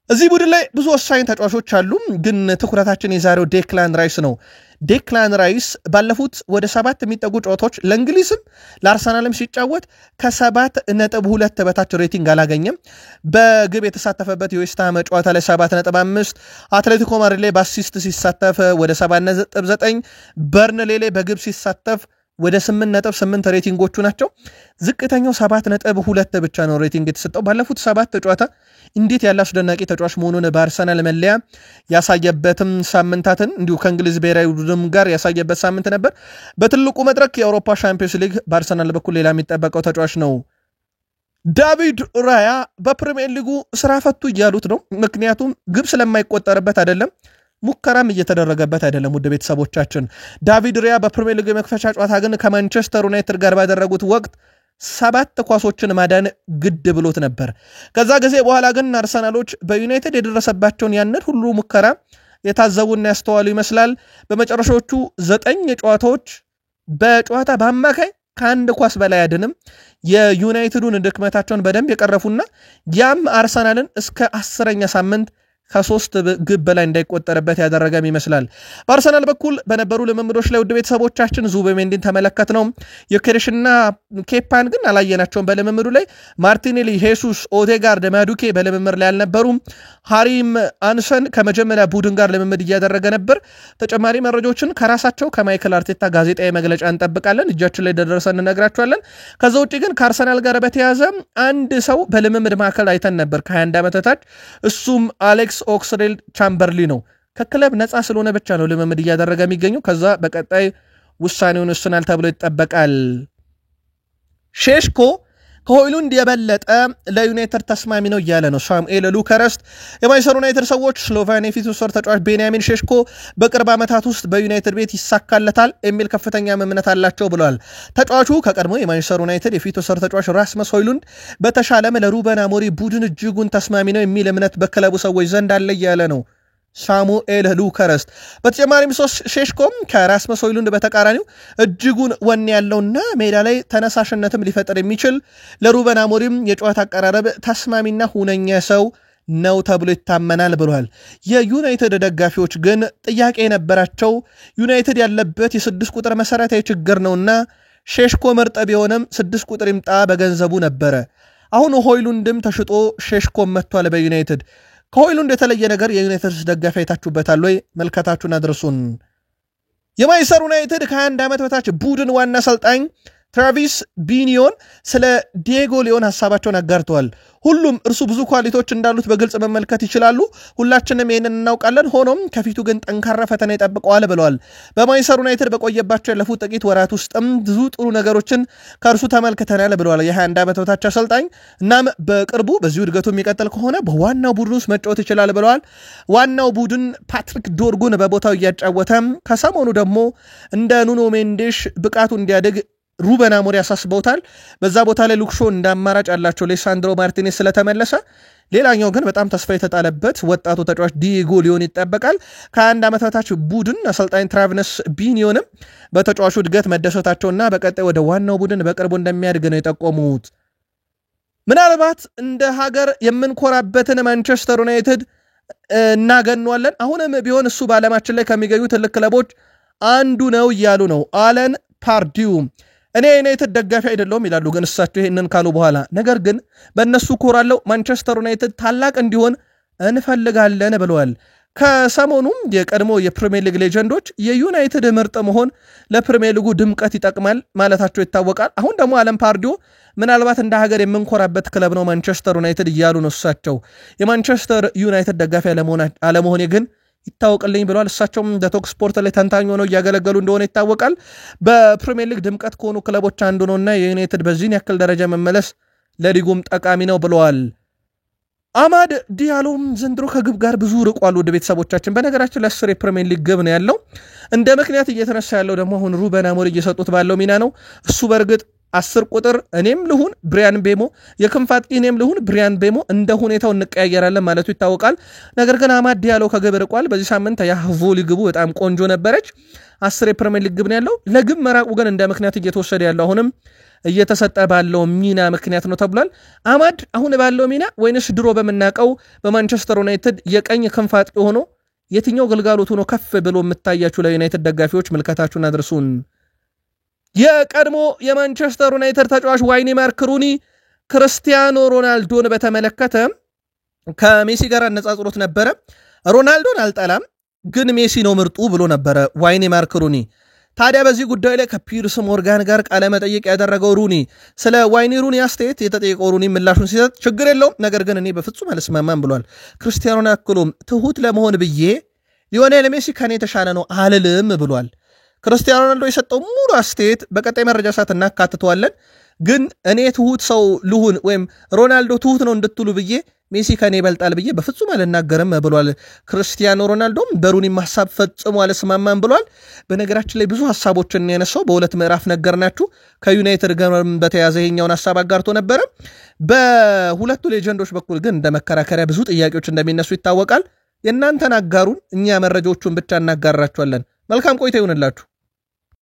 S1: እዚህ ቡድን ላይ ብዙ ወሳኝ ተጫዋቾች አሉ ግን ትኩረታችን የዛሬው ዴክላን ራይስ ነው ዴክላን ራይስ ባለፉት ወደ 7 የሚጠጉ ጨዋታዎች ለእንግሊዝም ለአርሰናልም ሲጫወት ከ7.2 በታች ሬቲንግ አላገኘም በግብ የተሳተፈበት የዌስት ሃም ጨዋታ ላይ 7.5 አትሌቲኮ ማድሪድ ላይ በአሲስት ሲሳተፍ ወደ 7.9 በርንሌ ላይ በግብ ሲሳተፍ ወደ 8.8 ሬቲንጎቹ ናቸው ዝቅተኛው 7.2 ብቻ ነው ሬቲንግ የተሰጠው ባለፉት 7 ጨዋታ እንዴት ያለ አስደናቂ ተጫዋች መሆኑን በአርሰናል መለያ ያሳየበትም ሳምንታትን እንዲሁ ከእንግሊዝ ብሔራዊ ቡድን ጋር ያሳየበት ሳምንት ነበር በትልቁ መድረክ የአውሮፓ ሻምፒዮንስ ሊግ በአርሰናል በኩል ሌላ የሚጠበቀው ተጫዋች ነው ዳቪድ ራያ በፕሪሚየር ሊጉ ስራ ፈቱ እያሉት ነው ምክንያቱም ግብ ስለማይቆጠርበት አይደለም ሙከራም እየተደረገበት አይደለም ውድ ቤተሰቦቻችን ዳቪድ ራያ በፕሪሚየር ሊግ የመክፈቻ ጨዋታ ግን ከማንቸስተር ዩናይትድ ጋር ባደረጉት ወቅት 7 ኳሶችን ማዳን ግድ ብሎት ነበር ከዛ ጊዜ በኋላ ግን አርሰናሎች በዩናይትድ የደረሰባቸውን ያንን ሁሉ ሙከራ የታዘቡና ያስተዋሉ ይመስላል በመጨረሻዎቹ 9 ጨዋታዎች በጨዋታ በአማካይ ከአንድ ኳስ በላይ አይደንም የዩናይትዱን ድክመታቸውን በደንብ የቀረፉና ያም አርሰናልን እስከ 10ኛ ሳምንት ከ3 ግብ በላይ እንዳይቆጠርበት ያደረገም ይመስላል በአርሰናል በኩል በነበሩ ልምምዶች ላይ ውድ ቤተሰቦቻችን ዙቤሜንዲን ተመለከት ነው የኬሬሽና ኬፓን ግን አላየናቸውም በልምምዱ ላይ ማርቲኔሊ ሄሱስ ኦዴጋርድ ማዱኬ በልምምድ ላይ አልነበሩም ሃሪም አንሰን ከመጀመሪያ ቡድን ጋር ልምምድ እያደረገ ነበር ተጨማሪ መረጃዎችን ከራሳቸው ከማይከል አርቴታ ጋዜጣዊ መግለጫ እንጠብቃለን እጃችን ላይ ደረሰን እንነግራችኋለን ከዛ ውጪ ግን ከአርሰናል ጋር በተያያዘ አንድ ሰው በልምምድ ማዕከል አይተን ነበር ከ21 ዓመት በታች እሱም አሌክስ ኦክስሌድ ቻምበርሊ ነው ከክለብ ነፃ ስለሆነ ብቻ ነው ልምምድ እያደረገ የሚገኘው ከዛ በቀጣይ ውሳኔውን ወስናል ተብሎ ይጠበቃል ሼሽኮ ከሆይሉንድ የበለጠ ለዩናይትድ ተስማሚ ነው እያለ ነው ሳሙኤል ሉከረስት የማንቸስተር ዩናይትድ ሰዎች ስሎቫኒያ የፊት መስመር ተጫዋች ቤንያሚን ሼሽኮ በቅርብ ዓመታት ውስጥ በዩናይትድ ቤት ይሳካለታል የሚል ከፍተኛ እምነት አላቸው ብለዋል ተጫዋቹ ከቀድሞ የማንቸስተር ዩናይትድ የፊት መስመር ተጫዋች ራስመስ ሆይሉንድ በተሻለም ለሩበን አሞሪም ቡድን እጅጉን ተስማሚ ነው የሚል እምነት በክለቡ ሰዎች ዘንድ አለ እያለ ነው ሳሙኤል ሉከረስት በተጨማሪም ሼሽኮም ከራስመስ ሆይሉንድ በተቃራኒው እጅጉን ወኔ ያለውና ሜዳ ላይ ተነሳሽነትም ሊፈጥር የሚችል ለሩበን አሞሪም የጨዋታ አቀራረብ ተስማሚና ሁነኛ ሰው ነው ተብሎ ይታመናል ብሏል የዩናይትድ ደጋፊዎች ግን ጥያቄ የነበራቸው ዩናይትድ ያለበት የ6 ቁጥር መሰረታዊ ችግር ነውና ሼሽኮ ምርጥ ቢሆንም 6 ቁጥር ይምጣ በገንዘቡ ነበረ አሁን ሆይሉንድም ተሽጦ ሼሽኮም መጥቷል በዩናይትድ ከሆይሉንድ የተለየ ነገር የዩናይትድ ደጋፊ አይታችሁበታል ወይ መልከታችሁን አድርሱን የማንቸስተር ዩናይትድ ከ21 ዓመት በታች ቡድን ዋና አሰልጣኝ ትራቪስ ቢኒዮን ስለ ዲየጎ ሊዮን ሐሳባቸውን አጋርተዋል ሁሉም እርሱ ብዙ ኳሊቲዎች እንዳሉት በግልጽ መመልከት ይችላሉ ሁላችንም ይሄንን እናውቃለን ሆኖም ከፊቱ ግን ጠንካራ ፈተና ይጠብቀዋል ብለዋል በማንቸስተር ዩናይትድ በቆየባቸው ያለፉት ጥቂት ወራት ውስጥም ብዙ ጥሩ ነገሮችን ከእርሱ ተመልክተናል ብለዋል የ21 ዓመት በታች አሰልጣኝ እናም በቅርቡ በዚሁ እድገቱ የሚቀጥል ከሆነ በዋናው ቡድን ውስጥ መጫወት ይችላል ብለዋል ዋናው ቡድን ፓትሪክ ዶርጉን በቦታው እያጫወተ ከሰሞኑ ደግሞ እንደ ኑኖ ሜንዴሽ ብቃቱ እንዲያድግ ሩበን አሞሪም ያሳስበውታል በዛ ቦታ ላይ ሉክሾ እንዳማራጭ ያላቸው ሌሳንድሮ ማርቲኔዝ ስለተመለሰ ሌላኛው ግን በጣም ተስፋ የተጣለበት ወጣቱ ተጫዋች ዲየጎ ሊዮን ይጠበቃል ከ21 ዓመት በታች ቡድን አሰልጣኝ ትራቪስ ቢኒዮንም በተጫዋቹ እድገት መደሰታቸውና በቀጣይ ወደ ዋናው ቡድን በቅርቡ እንደሚያድግ ነው የጠቆሙት ምናልባት እንደ ሀገር የምንኮራበትን ማንቸስተር ዩናይትድ እናገነዋለን አሁንም ቢሆን እሱ ባለማችን ላይ ከሚገኙ ትልቅ ክለቦች አንዱ ነው ይያሉ ነው አለን ፓርዲው እኔ ዩናይትድ ደጋፊ አይደለሁም ይላሉ ግን እሳቸው ይሄንን ካሉ በኋላ ነገር ግን በእነሱ ኮራለው ማንቸስተር ዩናይትድ ታላቅ እንዲሆን እንፈልጋለን ብለዋል ከሰሞኑም የቀድሞ የፕሪሚየር ሊግ ሌጀንዶች የዩናይትድ ምርጥ መሆን ለፕሪሚየር ሊጉ ድምቀት ይጠቅማል ማለታቸው ይታወቃል አሁን ደግሞ አለም ፓርዲዮ ምናልባት እንደ ሀገር የምንኮራበት ክለብ ነው ማንቸስተር ዩናይትድ ይያሉ ነው እሳቸው የማንቸስተር ዩናይትድ ደጋፊ አለመሆኔ ግን ይታወቅልኝ ብለዋል እሳቸውም በቶክ ስፖርት ላይ ተንታኝ ሆነው ያገለገሉ እንደሆነ ይታወቃል በፕሪሚየር ሊግ ድምቀት ከሆኑ ክለቦች አንዱ ነውና የዩናይትድ በዚህን ያክል ደረጃ መመለስ ለሊጉም ጠቃሚ ነው ብለዋል አማድ ዲያሎም ዘንድሮ ከግብ ጋር ብዙ ርቋል ወደ ቤተሰቦቻችን በነገራችን ለ10 የፕሪሚየር ሊግ ግብ ነው ያለው እንደ ምክንያት እየተነሳ ያለው ደግሞ አሁን ሩበን አሞሪም እየሰጡት ባለው ሚና ነው እሱ በርግጥ 10 ቁጥር እኔም ልሁን ብሪያን ቤሞ የክንፋት እኔም ልሁን ብሪያን ቤሞ እንደ ሁኔታው እንቀያየራለን ማለቱ ይታወቃል ነገር ግን አማድ ዲያሎ ከግብ ርቋል በዚህ ሳምንት ያህቮሊ ግቡ በጣም ቆንጆ ነበረች 10 የፕሪሚየር ሊግ ግብ ነው ያለው ለግብ መራቁ ግን እንደ ምክንያት እየተወሰደ ያለው አሁንም እየተሰጠ ባለው ሚና ምክንያት ነው ተብሏል አማድ አሁን ባለው ሚና ወይንስ ድሮ በመናቀው በማንቸስተር ዩናይትድ የቀኝ ክንፋት ሆኖ የትኛው ግልጋሎቱ ነው ከፍ ብሎ የምታያችሁ ለዩናይትድ ደጋፊዎች መልከታችሁን አድርሱን የቀድሞ የማንቸስተር ዩናይትድ ተጫዋች ዋይኒ ማርክ ሩኒ ክርስቲያኖ ሮናልዶን በተመለከተ ከሜሲ ጋር አነጻጽሮት ነበረ ሮናልዶን አልጠላም ግን ሜሲ ነው ምርጡ ብሎ ነበረ ዋይኒ ማርክ ሩኒ ታዲያ በዚህ ጉዳይ ላይ ከፒርስ ሞርጋን ጋር ቃለ መጠይቅ ያደረገው ሩኒ ስለ ዋይኒ ሩኒ አስተያየት የተጠየቀው ሩኒ ምላሹን ሲሰጥ ችግር የለውም ነገር ግን እኔ በፍጹም አልስማማም ብሏል ክርስቲያኖን አክሎም ትሁት ለመሆን ብዬ ሊዮኔል ሜሲ ከኔ ተሻለ ነው አልልም ብሏል ክርስቲያኖ ሮናልዶ የሰጠው ሙሉ አስተያየት በቀጣይ መረጃ ሰዓት እናካትተዋለን ግን እኔ ትሁት ሰው ልሁን ወይም ሮናልዶ ትሁት ነው እንድትሉ ብዬ ሜሲ ከኔ ይበልጣል ብዬ በፍጹም አልናገርም ብሏል ክርስቲያኖ ሮናልዶም በሩኒ ሐሳብ ፈጽሞ አልስማማም ብሏል በነገራችን ላይ ብዙ ሐሳቦችን ያነሳው በሁለት ምዕራፍ ነገርናችሁ ከዩናይትድ ጋር በተያያዘ ይሄኛውን ሐሳብ አጋርቶ ነበር በሁለቱ ሌጀንዶች በኩል ግን እንደመከራከሪያ ብዙ ጥያቄዎች እንደሚነሱ ይታወቃል የእናንተን አጋሩን እኛ መረጃዎቹን ብቻ እናጋራችኋለን መልካም ቆይታ ይሁንላችሁ